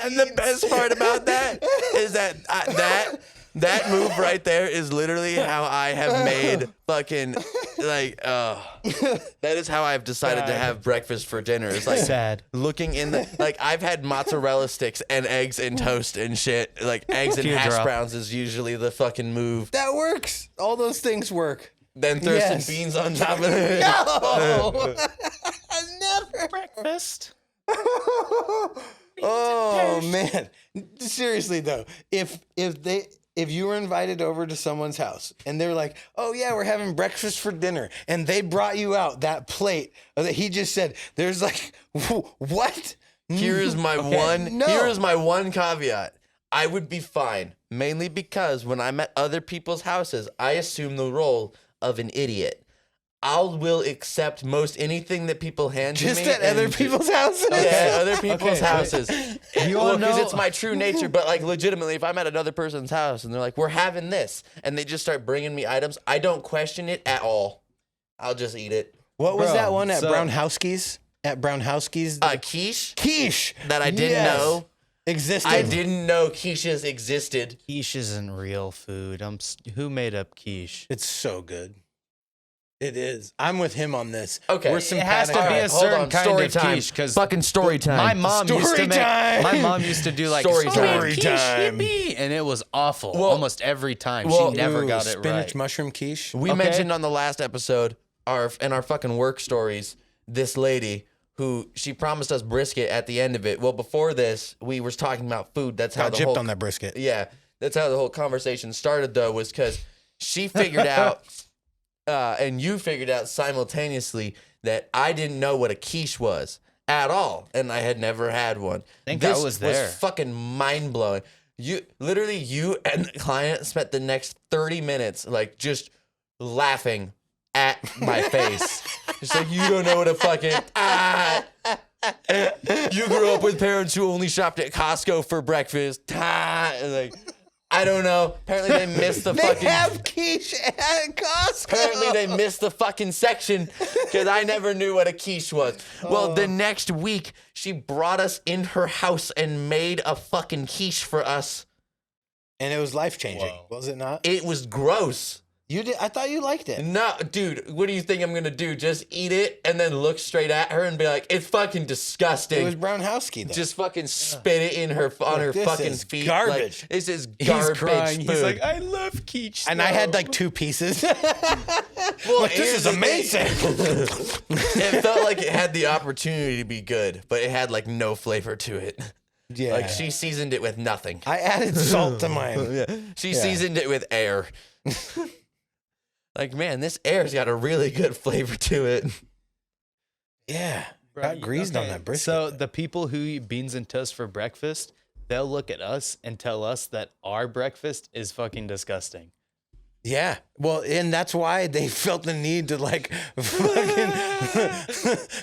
B: And the best part about that is that move right there is literally how I have made fucking that is how I've decided to have breakfast for dinner. It's like
C: Sad.
B: looking in the I've had mozzarella sticks and eggs and toast and shit. Like eggs and hash
C: Teardrop.
B: browns is usually the fucking move.
A: That works. All those things work.
B: Then throw
A: Yes.
B: some beans on top of it.
A: No, never.
C: Breakfast.
A: Oh man, seriously though, if you were invited over to someone's house and they're like, "Oh yeah, we're having breakfast for dinner," and they brought you out that plate that he just said, there's like, what?
B: Here is my
A: no.
B: Here is my one caveat. I would be fine, mainly because when I'm at other people's houses, I assume the role of an idiot. I will accept most anything that people hand to me.
A: Just at other people's houses?
B: Yeah, other people's houses.
C: You
B: Well,
C: all
B: because
C: know-
B: it's my true nature. But like, legitimately, if I'm at another person's house and they're like, "We're having this," and they just start bringing me items, I don't question it at all. I'll just eat it.
A: What was
C: Bro,
A: that one at
C: so-
A: Brownhowski's? At Brownhowski's?
B: Quiche
A: Quiche.
B: that I didn't
A: Yes.
B: know.
A: Existed.
B: I didn't know quiches existed.
C: Quiche isn't real food. Who made up quiche?
A: It's so good. It is. I'm with him on this.
B: Okay.
A: We're
B: It
A: simpatico.
C: has to be
B: Alright,
C: a
B: hold
C: certain
B: on.
C: kind
B: Story
C: of
B: time.
C: quiche because
B: Fucking story time.
C: My mom used to
A: Story
C: make.
A: time.
C: My mom used to do like
B: Story time.
C: quiche,
A: time.
C: yippee, and it was awful.
B: Well-
C: almost every time.
B: well,
C: she never
A: Ooh,
C: got it
A: spinach
C: right.
A: mushroom quiche.
B: We
C: Okay.
B: mentioned on the last episode, our fucking work stories, this lady who she promised us brisket at the end of it. Well, before this, we were talking about food. That's how
A: Got
B: the
A: gypped
B: whole
A: on that brisket.
B: Yeah, that's how the whole conversation started, though, was because she figured out, and you figured out simultaneously that I didn't know what a quiche was at all, and I had never had one.
C: think
B: this
C: I was there.
B: fucking mind blowing. You and the client spent the next 30 minutes like just laughing at my face. Just like, you don't know what a fucking you grew up with parents who only shopped at Costco for breakfast. And like, I don't know. Apparently they missed the
A: They
B: fucking.
A: have quiche at Costco.
B: Apparently they missed the fucking section because I never knew what a quiche was. Well, the next week she brought us in her house and made a fucking quiche for us.
A: And it was life changing,
C: Whoa.
A: was it not?
B: It was gross.
A: You did. I thought you liked it.
B: No, dude, what do you think I'm gonna do? Just eat it and then look straight at her and be like, "It's fucking disgusting."
A: It was Brownhowski though.
B: Just fucking spit it in her on her
A: This
B: fucking
A: is
B: feet.
A: garbage.
B: Like, this is
C: He's
B: garbage
C: crying.
B: food.
C: He's like, I love quiche.
A: and I had
C: though."
A: like 2 pieces.
B: Well,
A: Like, this is
B: here's the thing.
A: amazing.
B: It felt like it had the opportunity to be good, but it had like no flavor to it.
A: Yeah.
B: Like she seasoned it with nothing.
A: I added salt to mine.
B: She seasoned it with air. Like, man, this air's got a really good flavor to it.
A: Yeah.
C: Bro,
A: Got greased on
C: okay,
A: that brisket.
C: So the people who eat beans and toast for breakfast, they'll look at us and tell us that our breakfast is fucking disgusting.
A: Yeah. Well, and that's why they felt the need to like fucking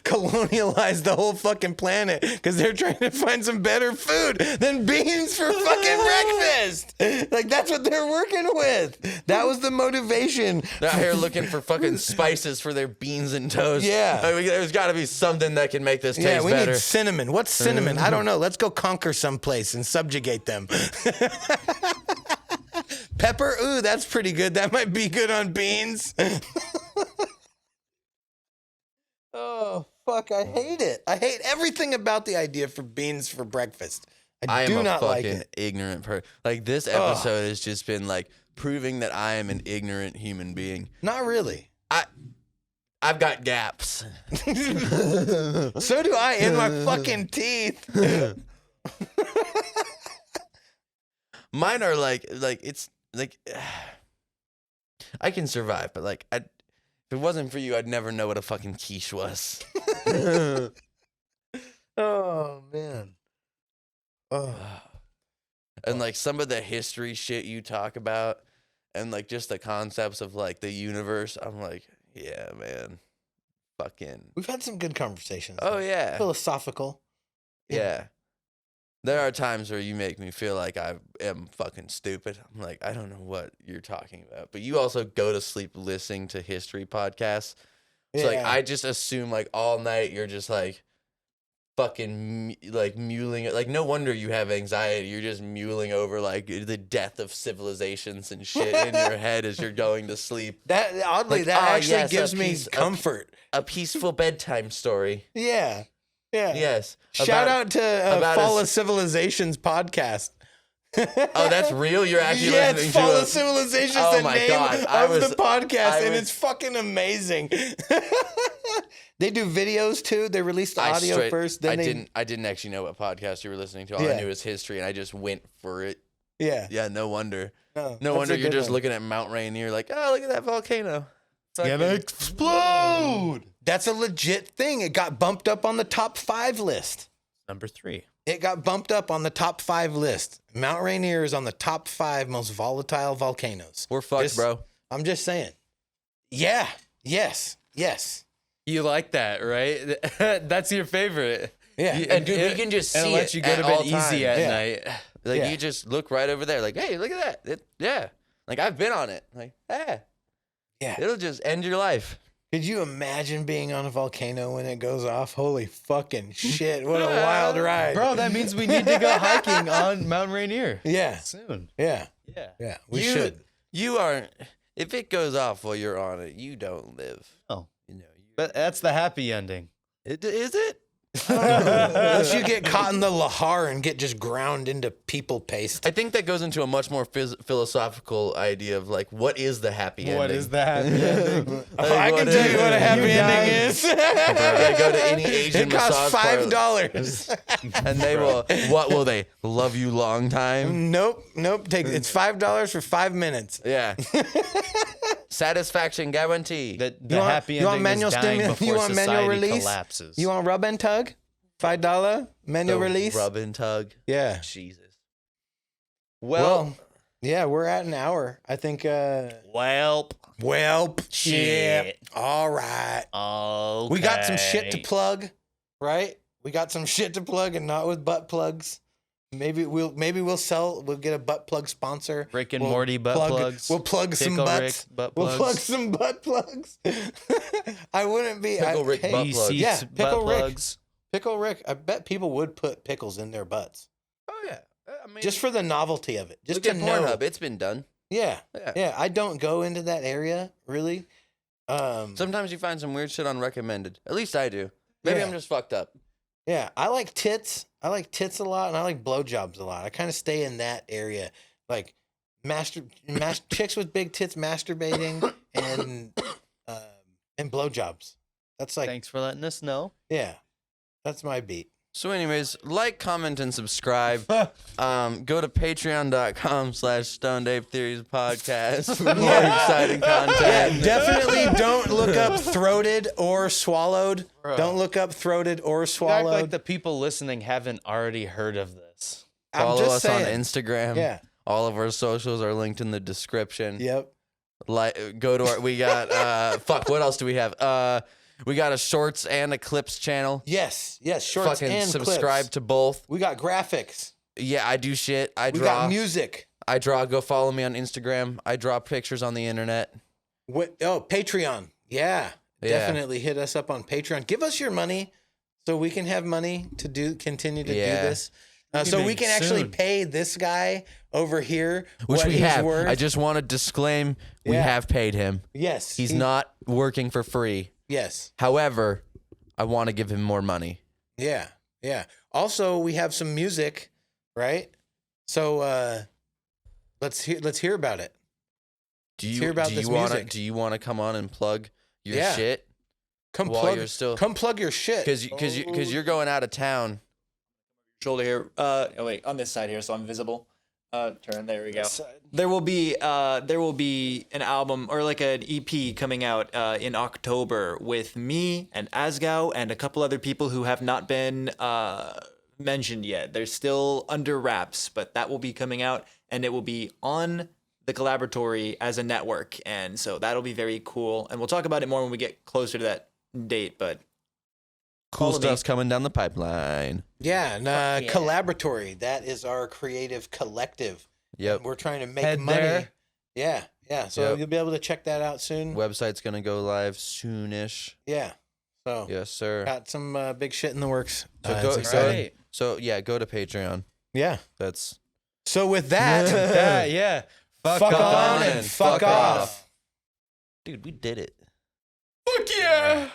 A: colonialize the whole fucking planet because they're trying to find some better food than beans for fucking breakfast. Like that's what they're working with. That was the motivation.
B: They're out here looking for fucking spices for their beans and toast.
A: Yeah.
B: Like, there's got to be something that can make this
A: Yeah,
B: taste
A: we
B: better.
A: need cinnamon. What's cinnamon? I don't know. Let's go conquer someplace and subjugate them. Pepper? Ooh, that's pretty good. That might be good on beans. Oh, fuck. I hate it. I hate everything about the idea for beans for breakfast.
B: I am
A: do
B: a
A: not like
B: fucking
A: it.
B: ignorant person. Like this episode has just been like proving that I am an ignorant human being.
A: Not really.
B: I've got gaps.
A: So do I in my fucking teeth.
B: Mine are like it's like I can survive, but like if it wasn't for you, I'd never know what a fucking quiche was.
A: Oh man. Oh.
B: And like some of the history shit you talk about and like just the concepts of like the universe, I'm like, yeah, man. Fucking
A: We've had some good conversations.
B: oh yeah.
A: Philosophical.
B: Yeah. There are times where you make me feel like I am fucking stupid. I'm like, I don't know what you're talking about. But you also go to sleep listening to history podcasts. So like
A: Yeah.
B: I just assume like all night you're just like fucking like muling it. Like no wonder you have anxiety. You're just muling over like the death of civilizations and shit in your head as you're going to sleep.
A: That oddly,
B: Like,
A: that
B: ah,
A: actually
B: yes,
A: gives
B: a
A: me
B: piece-
A: comfort.
B: A peaceful bedtime story.
A: Yeah. Yeah.
B: Yes.
A: Shout out to
B: about
A: Fall
B: as-
A: of Civilizations podcast.
B: Oh, that's real? You're actually
A: Yeah,
B: listening
A: it's Fall
B: to
A: of
B: a...
A: Civilizations,
B: Oh
A: the
B: my
A: name
B: God,
A: of the podcast, and
B: was-
A: it's fucking amazing. They do videos too. They release the audio first. Then
B: I didn't actually know what podcast you were listening to. All
A: Yeah.
B: I knew was history, and I just went for it.
A: Yeah.
B: Yeah, no wonder.
A: No
B: No
A: that's
B: wonder
A: a
B: you're
A: good
B: just
A: one.
B: looking at Mount Rainier like, oh, look at that volcano.
C: Gonna
B: Fucking-
C: explode.
A: That's a legit thing. It got bumped up on the top 5 list.
C: Number 3.
A: It got bumped up on the top 5 list. Mount Rainier is on the top 5 most volatile volcanoes.
B: We're fucked,
A: Just-
B: bro.
A: I'm just saying. Yeah. Yes. Yes.
C: You like that, right? That's your favorite.
A: Yeah.
B: And dude, we can just
C: and
B: see
C: let
B: it
C: you go
B: at
C: to
B: all
C: bed easy
B: times.
C: at
A: Yeah.
C: night.
B: Like
A: Yeah.
B: you just look right over there, like, hey, look at that. Yeah. Like I've been on it. Like,
A: Yeah.
B: it'll just end your life.
A: Could you imagine being on a volcano when it goes off? Holy fucking shit. What a wild ride.
C: Bro, that means we need to go hiking on Mount Rainier
A: Yeah.
C: soon.
A: Yeah.
C: Yeah.
A: Yeah. We
B: You-
A: should.
B: You aren't. If it goes off while you're on it, you don't live.
C: Oh.
B: You know.
C: But that's the happy ending.
B: Is it?
A: Unless you get caught in the lahar and get just ground into people paste.
B: I think that goes into a much more philosophical idea of like, what is the happy ending?
C: What is the happy ending?
A: I can tell you what a happy ending is.
B: I go to any Asian
A: It costs
B: massage parlor,
A: $5.
B: and they will. What will they love you long time?
A: Nope. It's $5 for 5 minutes.
B: Yeah. Satisfaction guarantee.
C: The
A: You want-
C: happy
A: you want
C: ending
A: manual
C: is dying
A: stimulant-
C: before
A: you want manual
C: society
A: release?
C: collapses.
A: You want rub and tug? $5 manual release?
B: Rub and tug.
A: Yeah.
B: Jesus.
A: Well, yeah, we're at an hour. I think.
C: Welp.
A: Shit. All right.
C: Okay.
A: We got some shit to plug, right? We got some shit to plug, and not with butt plugs. Maybe we'll get a butt plug sponsor.
C: Rick and
A: We'll
C: Morty butt plugs.
A: We'll plug some
C: Pickle
A: butts.
C: Rick butt
A: We'll
C: plugs.
A: plug some butt plugs. I wouldn't be
B: Pickle Rick butt
C: He
B: plugs.
C: seats
A: Yeah,
C: butt
A: Pickle Rick.
C: plugs.
A: Pickle Rick. I bet people would put pickles in their butts
B: Oh yeah. I mean,
A: just for the novelty of it. Just
B: look
A: to
B: at
A: know.
B: Pornhub. It's been done.
A: Yeah,
B: Yeah.
A: yeah. I don't go into that area really.
B: Sometimes you find some weird shit on recommended. At least I do. Maybe
A: Yeah.
B: I'm just fucked up.
A: Yeah, I like tits. I like tits a lot, and I like blowjobs a lot. I kind of stay in that area, like chicks with big tits masturbating and blowjobs. That's like,
C: Thanks for letting us know.
A: yeah, that's my beat.
B: So anyways, like, comment, and subscribe. Go to patreon.com/StoneDaveTheories podcast for more exciting content.
A: Definitely don't look up throated or swallowed. Don't look up throated or
C: You act
A: swallowed.
C: like the people listening haven't already heard of this.
A: I'm
B: Follow
A: just
B: us
A: saying.
B: on Instagram.
A: Yeah.
B: All of our socials are linked in the description.
A: Yep.
B: Like, go to our. We got. Fuck. What else do we have? We got a shorts and a clips channel.
A: Yes. Yes. Shorts
B: Fucking
A: and
B: subscribe
A: clips.
B: to both.
A: We got graphics.
B: Yeah, I do shit. I
A: We
B: draw.
A: got music.
B: I draw. Go follow me on Instagram. I draw pictures on the internet.
A: Patreon. Yeah.
B: Yeah.
A: Definitely hit us up on Patreon. Give us your money so we can have money to continue to do
B: Yeah.
A: this. So we can actually
C: Soon.
A: pay this guy over here
B: Which
A: what
B: we
A: he's
B: have.
A: worth.
B: I just want to disclaim we
A: Yeah.
B: have paid him.
A: Yes.
B: He's not working for free.
A: Yes.
B: However, I want to give him more money.
A: Yeah. Yeah. Also, we have some music right? So let's hear about it.
B: Do
A: Let's
B: you
A: hear about
B: do
A: this
B: you wanna
A: music.
B: do you want to come on and plug your
A: Yeah.
B: shit
A: Come
B: while
A: plug
B: you're still
A: come plug your shit.
B: because you're going out of town.
E: Shoulder here. Oh wait, on this side here, so I'm visible. Turn. There we go. There will be an album or like an EP coming out in October with me and Asgao and a couple other people who have not been mentioned yet. They're still under wraps, but that will be coming out and it will be on the Collaboratory as a network, and so that'll be very cool. And we'll talk about it more when we get closer to that date. But
B: Cool
E: follow me.
B: stuff's coming down the pipeline.
A: Yeah, and
E: yeah.
A: Collaboratory. That is our creative collective.
B: Yep.
A: And we're trying to make
C: Head
A: money.
C: there.
A: Yeah. So
B: Yep.
A: you'll be able to check that out soon.
B: Website's gonna go live soonish.
A: Yeah. So
B: Yes, sir.
A: got some big shit in the works.
B: So
A: It's
B: go,
A: exciting.
E: Right.
B: so yeah, go to Patreon.
A: Yeah.
B: That's
A: So with that,
C: That, yeah.
A: fuck on and fuck off.
B: dude, we did it.
C: Fuck yeah.